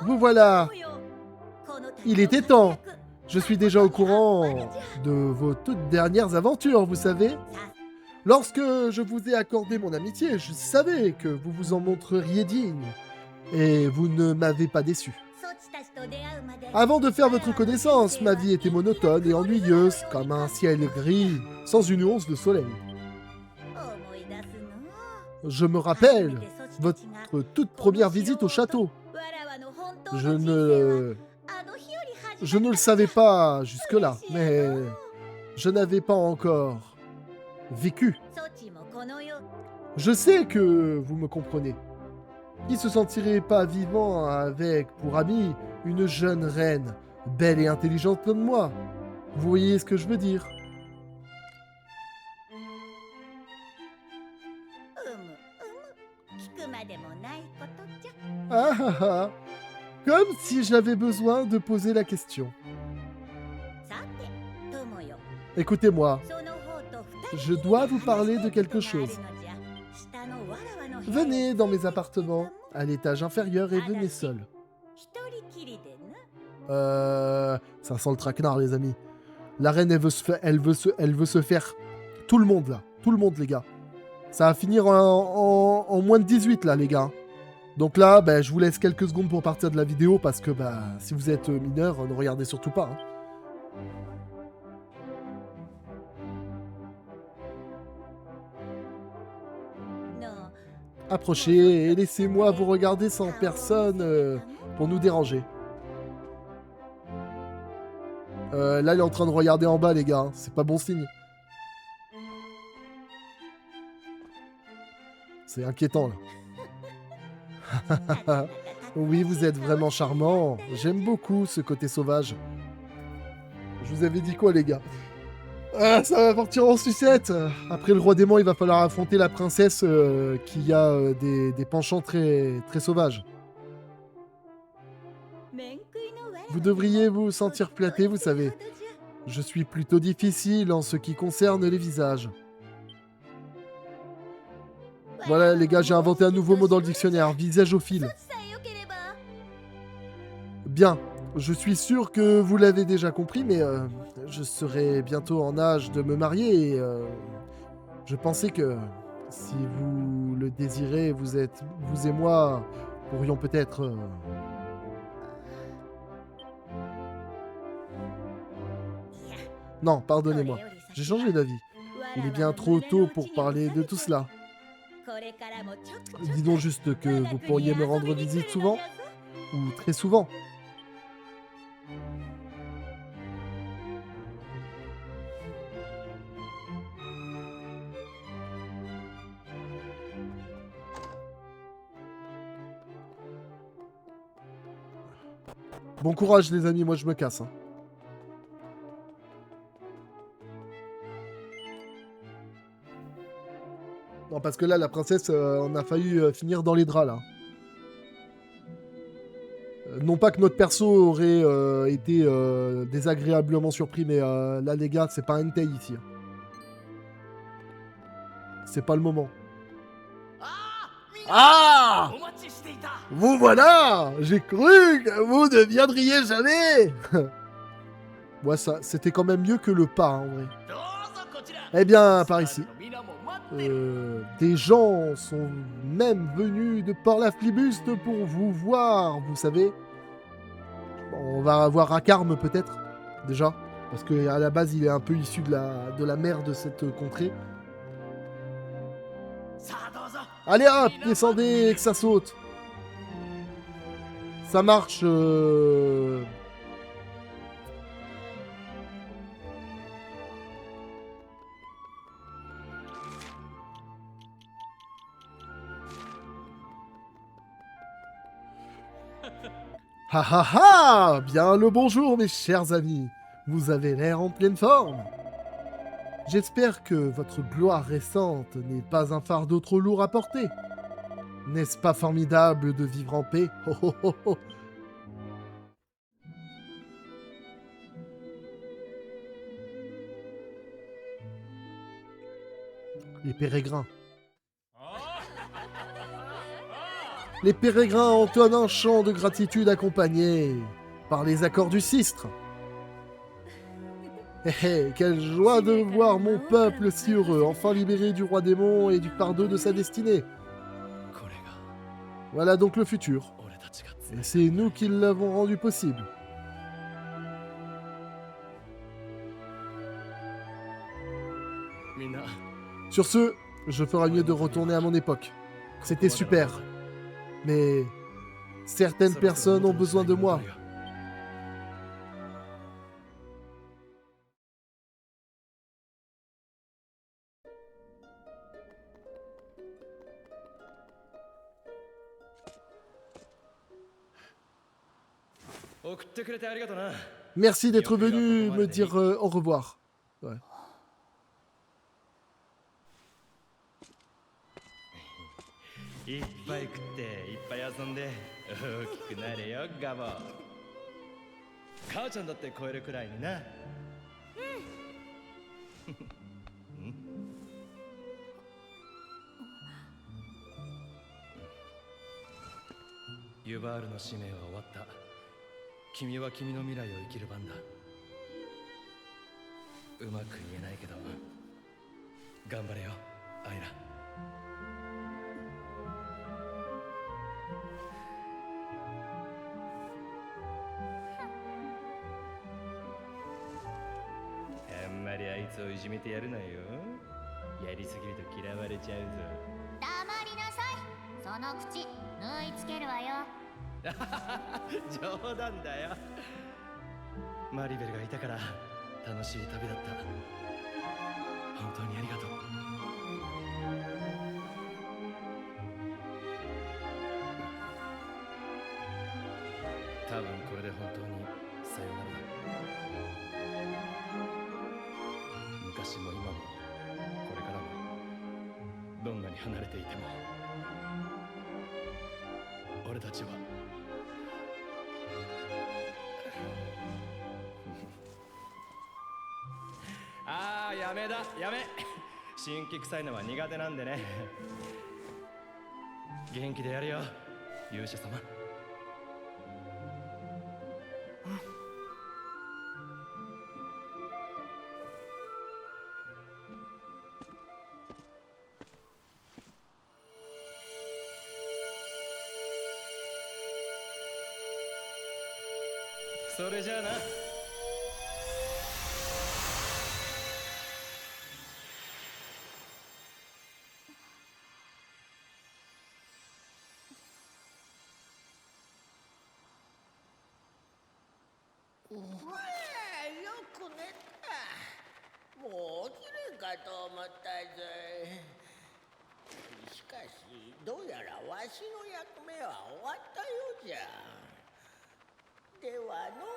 Vous voilà. Il était temps. Je suis déjà au courant de vos toutes dernières aventures, vous savez. Lorsque je vous ai accordé mon amitié, je savais que vous vous en montreriez digne. Et vous ne m'avez pas déçu. Avant de faire votre connaissance, ma vie était monotone et ennuyeuse, comme un ciel gris, sans une once de soleil. Je me rappelle votre toute première visite au château. Je ne le savais pas jusque-là, mais je n'avais pas encore vécu. Je sais que vous me comprenez. Qui se sentirait pas vivant avec, pour amie, une jeune reine, belle et intelligente comme moi? Vous voyez ce que je veux dire? Ah ah ah! Comme si j'avais besoin de poser la question. Écoutez-moi, je dois vous parler de quelque chose. Venez dans mes appartements, à l'étage inférieur, et venez seul. Ça sent le traquenard, les amis. La reine, elle veut se faire... Tout le monde, là. Tout le monde, les gars. Ça va finir en moins de 18, là, les gars. Donc là, ben, je vous laisse quelques secondes pour partir de la vidéo, parce que bah, si vous êtes mineur, ne regardez surtout pas. Hein. Approchez et laissez-moi vous regarder sans personne pour nous déranger. Là, il est en train de regarder en bas, les gars. Hein. C'est pas bon signe. C'est inquiétant, là. Oui, vous êtes vraiment charmant. J'aime beaucoup ce côté sauvage. Je vous avais dit quoi, les gars? Ah, ça va partir en sucette. Après le roi démon, il va falloir affronter la princesse qui a des penchants très, très sauvages. Vous devriez vous sentir flatté, vous savez. Je suis plutôt difficile en ce qui concerne les visages. Voilà, les gars, j'ai inventé un nouveau mot dans le dictionnaire. Visageophile. Bien. Je suis sûr que vous l'avez déjà compris, mais je serai bientôt en âge de me marier et je pensais que si vous le désirez, vous et moi pourrions peut-être... Non, pardonnez-moi. J'ai changé d'avis. Il est bien trop tôt pour parler de tout cela. Dis donc juste que vous pourriez me rendre visite souvent, ou très souvent. Bon courage les amis, moi je me casse. Hein. Non parce que là la princesse, on a failli finir dans les draps là. Non pas que notre perso aurait été désagréablement surpris, mais là les gars, c'est pas un hentai ici. Hein. C'est pas le moment. Ah! Vous voilà! J'ai cru que vous ne viendriez jamais! Ouais, ça, c'était quand même mieux que le pas, en vrai. Eh bien, par ici. Des gens sont même venus de Port-la-Flibuste pour vous voir, vous savez. Bon, on va voir Rakarm peut-être, déjà. Parce qu'à la base, il est un peu issu de la mer de cette contrée. Allez hop, descendez, que ça saute. Ça marche. Ha ha ha! Bien le bonjour, mes chers amis. Vous avez l'air en pleine forme. J'espère que votre gloire récente n'est pas un fardeau trop lourd à porter. N'est-ce pas formidable de vivre en paix? Oh, oh, oh, oh. Les pérégrins. Les pérégrins entonnent un chant de gratitude accompagné par les accords du sistre. Hé hé, quelle joie de voir mon peuple si heureux, enfin libéré du roi démon et du fardeau de sa destinée. Voilà donc le futur. Et c'est nous qui l'avons rendu possible. Sur ce, je ferai mieux de retourner à mon époque. C'était super. Mais certaines personnes ont besoin de moi. Merci d'être venu me dire au revoir. Ouais. Yuval の使命は終わった。君は君の未来を生きる番だ。うまく言えないけど、頑張れよ、アイラ。あんまりあいつをいじめてやるなよ。やりすぎると嫌われちゃうぞ。黙りなさい。その口縫い付けるわよ。冗談だよ。マリベルがいたから楽しい旅だった。本当にありがとう。多分これで本当にさよならだ。昔も今もこれからもどんなに離れていても俺たちはああやめだやめ新規臭いのは苦手なんでね元気でやるよ勇者様それじゃあなよく寝た。もう起きるかと思ったぜ。しかし、どうやらわしの役目は終わったようじゃ。ではの。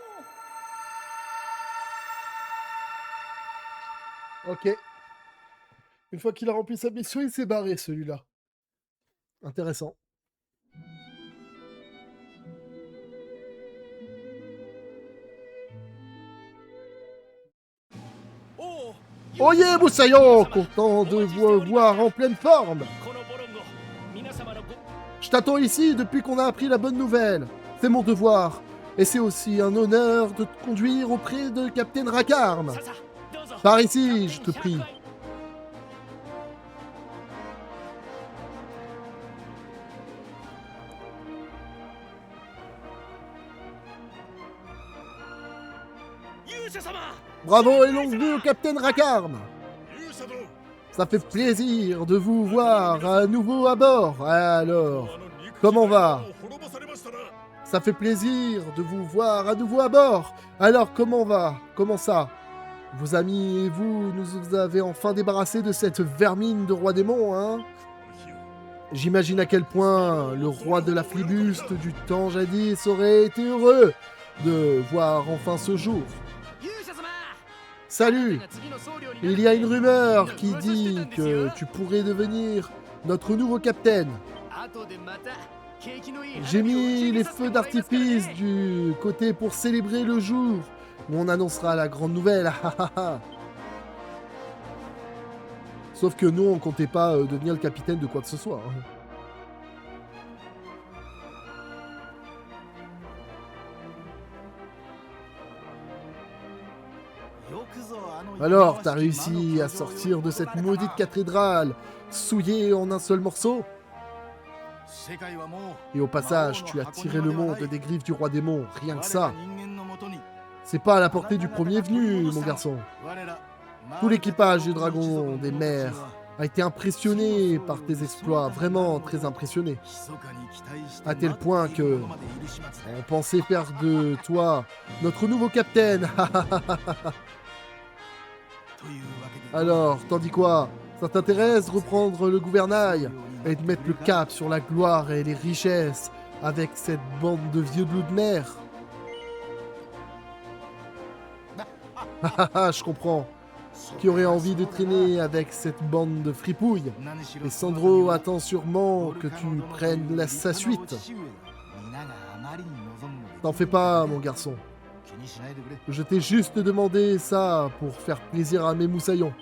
Ok. Une fois qu'il a rempli sa mission, il s'est barré, celui-là. Intéressant. Oh yeah, Moussaillon, content de vous voir en pleine forme. Je t'attends ici depuis qu'on a appris la bonne nouvelle. C'est mon devoir. Et c'est aussi un honneur de te conduire auprès de Captain Rakarm. Par ici, je te prie. Bravo et longue vie au Captain Rakarm. Ça fait plaisir de vous voir à nouveau à bord. Alors, comment va? Ça fait plaisir de vous voir à nouveau à bord. Alors, comment va? Comment ça? Vos amis et vous nous avez enfin débarrassés de cette vermine de roi démon, hein? J'imagine à quel point le roi de la flibuste du temps jadis aurait été heureux de voir enfin ce jour. Salut! Il y a une rumeur qui dit que tu pourrais devenir notre nouveau capitaine. J'ai mis les feux d'artifice du côté pour célébrer le jour où on annoncera la grande nouvelle. Sauf que nous, on comptait pas devenir le capitaine de quoi que ce soit. Hein. Alors, t'as réussi à sortir de cette maudite cathédrale, souillée en un seul morceau? Et au passage, tu as tiré le monde des griffes du roi démon, rien que ça. C'est pas à la portée du premier venu, mon garçon. Tout l'équipage du dragon des mers a été impressionné par tes exploits, vraiment très impressionné. À tel point que on pensait faire de toi notre nouveau capitaine. Alors, t'en dis quoi? Ça t'intéresse de reprendre le gouvernail et de mettre le cap sur la gloire et les richesses avec cette bande de vieux loups de mer? Je comprends. Qui aurait envie de traîner avec cette bande de fripouilles? Et Sandro attend sûrement que tu prennes sa suite. T'en fais pas, mon garçon. Je t'ai juste demandé ça pour faire plaisir à mes moussaillons.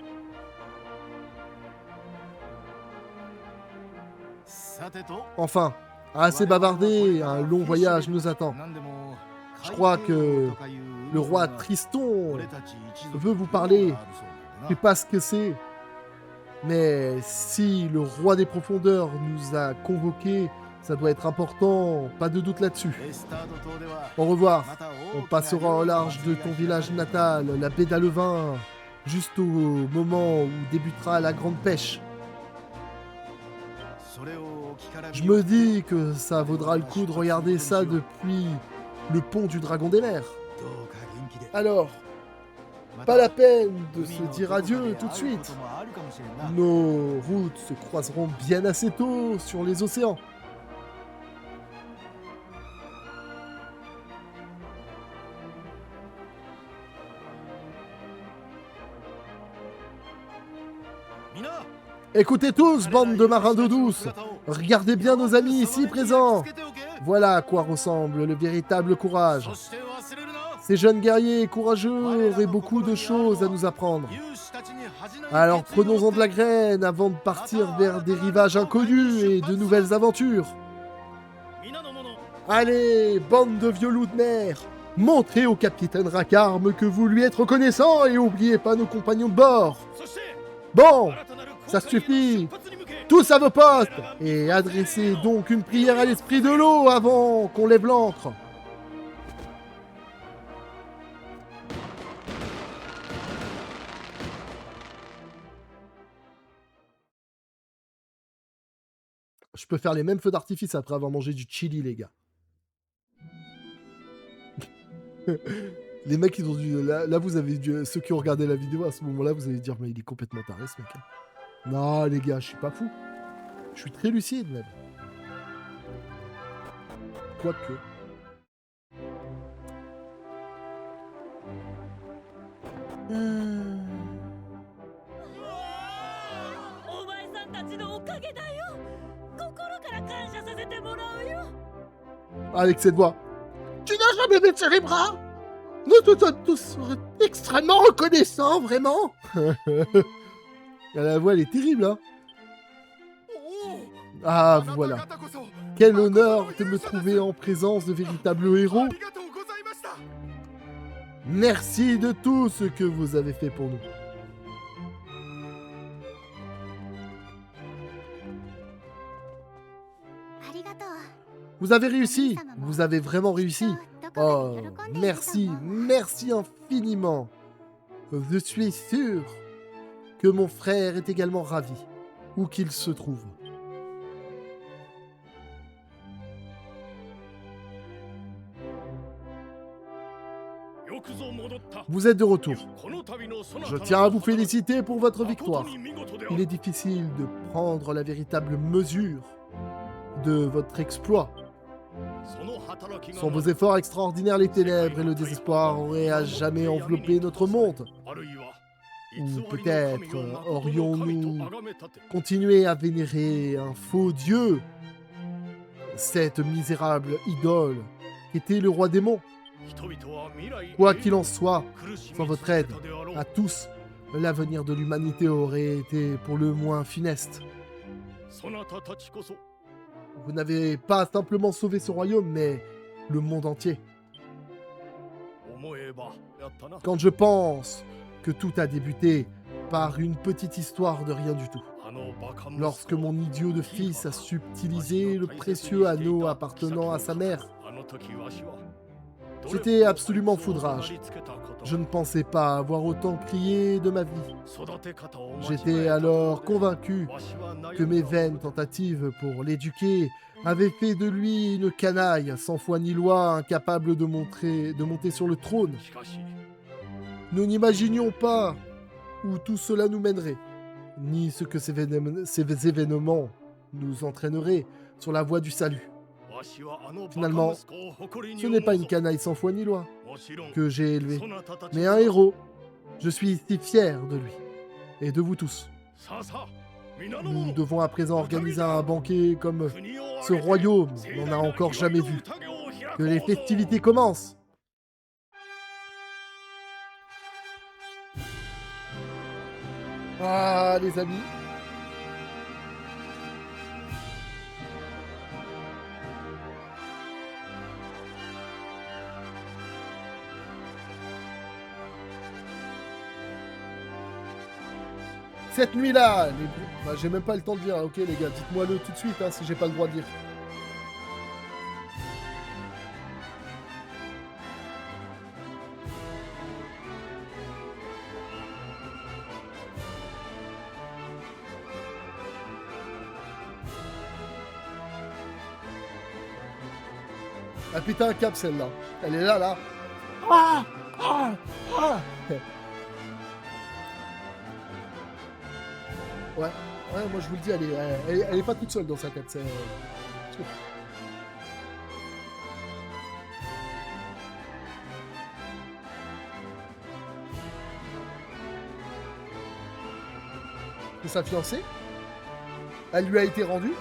Enfin, assez bavardé, un long voyage nous attend. Je crois que le roi Triston veut vous parler. Je sais pas ce que c'est. Mais si le roi des profondeurs nous a convoqués, ça doit être important, pas de doute là-dessus. Au revoir. On passera au large de ton village natal, la baie d'Alevin, juste au moment où débutera la grande pêche. Je me dis que ça vaudra le coup de regarder ça depuis le pont du dragon des mers. Alors, pas la peine de se dire adieu tout de suite. Nos routes se croiseront bien assez tôt sur les océans. Écoutez tous, bande de marins d'eau douce. Regardez bien nos amis ici présents. Voilà à quoi ressemble le véritable courage. Ces jeunes guerriers courageux auraient beaucoup de choses à nous apprendre. Alors prenons-en de la graine avant de partir vers des rivages inconnus et de nouvelles aventures. Allez, bande de vieux loups de mer, montrez au capitaine Rakarm que vous lui êtes reconnaissant et oubliez pas nos compagnons de bord. Bon, ça suffit. Tous à vos postes et adressez donc une prière à l'esprit de l'eau avant qu'on lève l'ancre. Je peux faire les mêmes feux d'artifice après avoir mangé du chili, les gars. Les mecs, ils ont dû... Là, vous avez dû... Ceux qui ont regardé la vidéo, à ce moment-là, vous allez dire, mais il est complètement taré, ce mec. Non, les gars, je suis pas fou. Je suis très lucide, même. Quoique. Avec cette voix. Tu n'as jamais baissé les bras? Nous te sommes tous extrêmement reconnaissants, vraiment. La voix, elle est terrible, hein. Ah, voilà. Quel honneur de me trouver en présence de véritables héros. Merci de tout ce que vous avez fait pour nous. Vous avez réussi. Vous avez vraiment réussi. Oh, merci, merci infiniment. Je suis sûr que mon frère est également ravi, où qu'il se trouve. Vous êtes de retour. Je tiens à vous féliciter pour votre victoire. Il est difficile de prendre la véritable mesure de votre exploit. Sans vos efforts extraordinaires, les ténèbres et le désespoir auraient à jamais enveloppé notre monde. Ou peut-être aurions-nous continué à vénérer un faux dieu, cette misérable idole qu'était le roi démon. Quoi qu'il en soit, sans votre aide, à tous, l'avenir de l'humanité aurait été pour le moins funeste. Vous n'avez pas simplement sauvé ce royaume, mais le monde entier. Quand je pense que tout a débuté par une petite histoire de rien du tout. Lorsque mon idiot de fils a subtilisé le précieux anneau appartenant à sa mère. C'était absolument foudrage. Je ne pensais pas avoir autant crié de ma vie. J'étais alors convaincu que mes vaines tentatives pour l'éduquer avaient fait de lui une canaille, sans foi ni loi, incapable de monter sur le trône. Nous n'imaginions pas où tout cela nous mènerait, ni ce que ces événements nous entraîneraient sur la voie du salut. Finalement, ce n'est pas une canaille sans foi ni loi que j'ai élevée, mais un héros. Je suis si fier de lui et de vous tous. Nous devons à présent organiser un banquet comme ce royaume n'en a encore jamais vu. Que les festivités commencent. Ah, les amis. Cette nuit-là, bah, j'ai même pas le temps de dire. Ok les gars, dites-moi-le tout de suite hein, si j'ai pas le droit de dire. Ah putain, un cap celle-là. Elle est là, là. Ah, ah, ah. Ouais, moi je vous le dis, elle est pas toute seule dans sa tête. C'est... de sa fiancée. Elle lui a été rendue.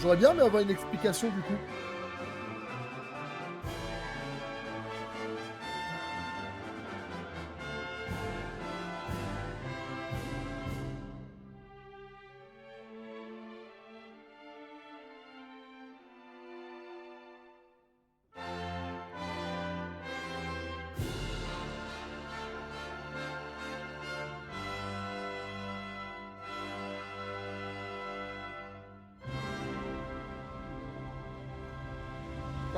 J'aurais bien aimé avoir une explication du coup.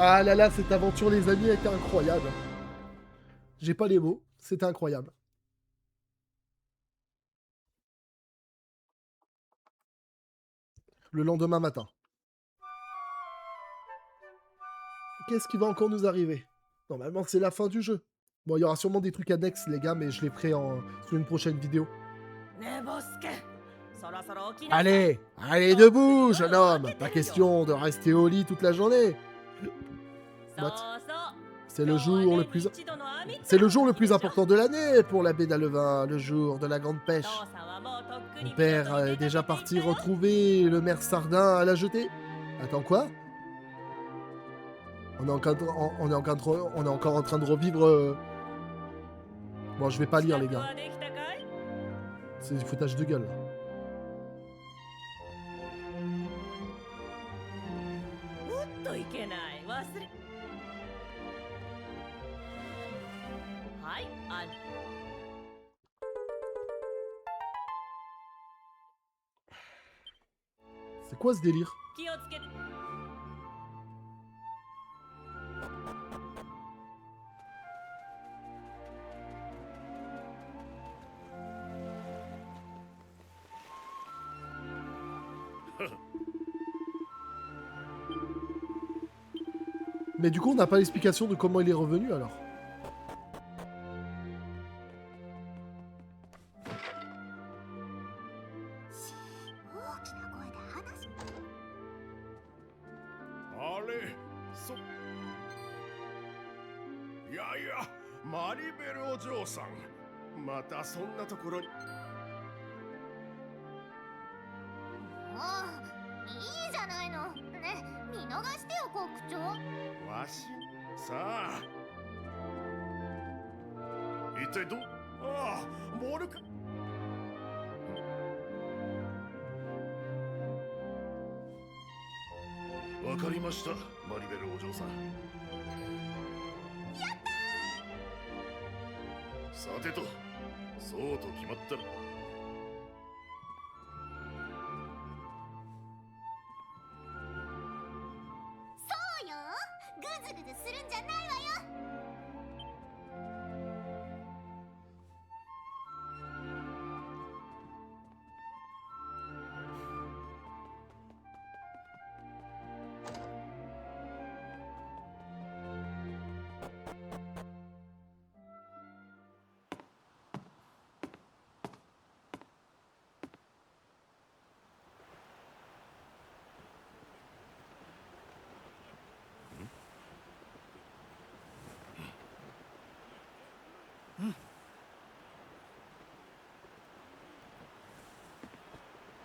Ah là là, cette aventure, les amis, était incroyable. J'ai pas les mots, c'était incroyable. Le lendemain matin. Qu'est-ce qui va encore nous arriver? Normalement, c'est la fin du jeu. Bon, il y aura sûrement des trucs annexes, les gars, mais je les ferai sur une prochaine vidéo. Allez, allez debout, jeune homme. Pas question de rester au lit toute la journée. What? C'est le jour le plus... C'est le jour le plus important de l'année pour la baie d'Alevin, le jour de la grande pêche. Mon père est déjà parti retrouver le maire Sardin à la jetée. Attends, quoi? On est encore en train de revivre... Bon, je vais pas lire, les gars. C'est du foutage de gueule, là. C'est quoi ce délire? Mais du coup, on n'a pas l'explication de comment il est revenu, alors. Allez, ya, Maribel Ojo-san. Mata sonna tokoro ni. もういいじゃないのね、見逃してよ国長。わしさあ一体どああモルクわかりましたマリベルお嬢さん。やったー。さてとそうと決まったらそうよ、グズグズするんじゃないわよ。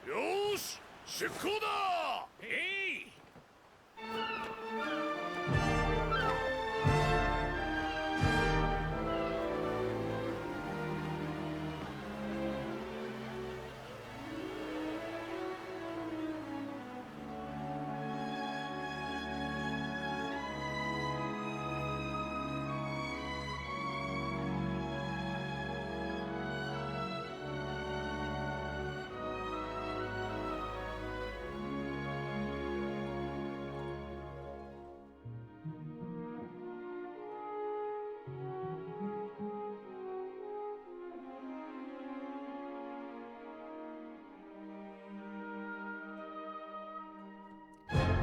よーし出航だ。えい。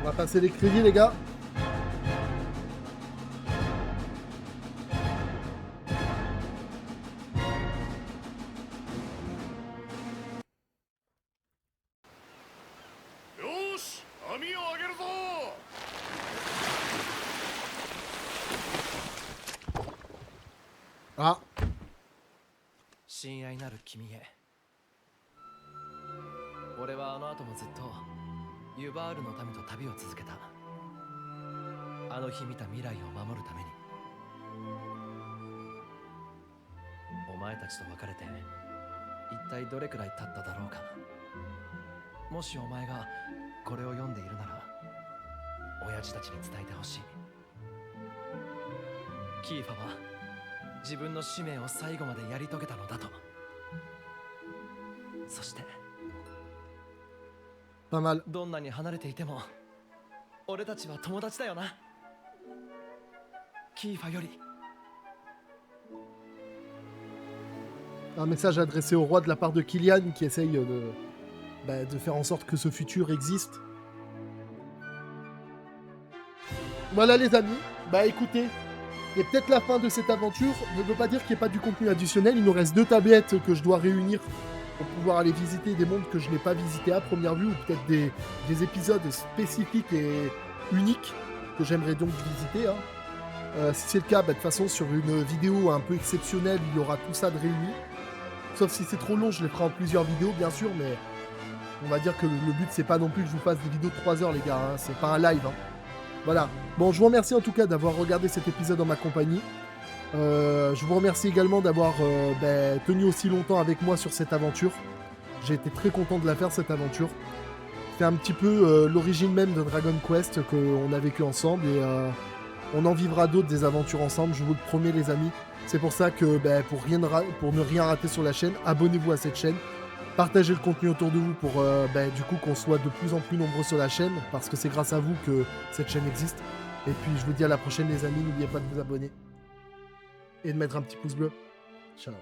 On va passer les crédits, les gars.よーし網を上げるぞ。Ah, 親愛なる君へ。俺はあの後もずっとユバールの民と旅を続けた。あの日見た未来を守るために。お前たちと別れて一体どれくらい経っただろうか。もしお前がこれを読んでいるなら親父たちに伝えてほしい。キーファは自分の使命を最後までやり遂げたのだと。そして pas mal. どんなに離れていても俺たちは友達だよな。キーファより。 Un message adressé au roi de la part de Kylian qui essaye de faire en sorte que ce futur existe. Voilà les amis, bah écoutez, et peut-être la fin de cette aventure ne veut pas dire qu'il n'y ait pas du contenu additionnel. Il nous reste 2 tablettes que je dois réunir pour pouvoir aller visiter des mondes que je n'ai pas visités à première vue, ou peut-être des épisodes spécifiques et uniques que j'aimerais donc visiter. Hein. Si c'est le cas, bah, de toute façon sur une vidéo un peu exceptionnelle, il y aura tout ça de réuni. Sauf si c'est trop long, je les ferai en plusieurs vidéos bien sûr, mais on va dire que le but c'est pas non plus que je vous fasse des vidéos de 3 heures les gars, hein. C'est pas un live. Hein. Voilà. Bon, je vous remercie en tout cas d'avoir regardé cet épisode en ma compagnie. Je vous remercie également d'avoir tenu aussi longtemps avec moi sur cette aventure. J'ai été très content de la faire cette aventure. C'est un petit peu l'origine même de Dragon Quest qu'on a vécu ensemble et on en vivra d'autres des aventures ensemble, je vous le promets les amis. C'est pour ça que pour ne rien rater sur la chaîne, abonnez-vous à cette chaîne. Partagez le contenu autour de vous pour du coup qu'on soit de plus en plus nombreux sur la chaîne, parce que c'est grâce à vous que cette chaîne existe. Et puis je vous dis à la prochaine les amis, n'oubliez pas de vous abonner et de mettre un petit pouce bleu. Ciao.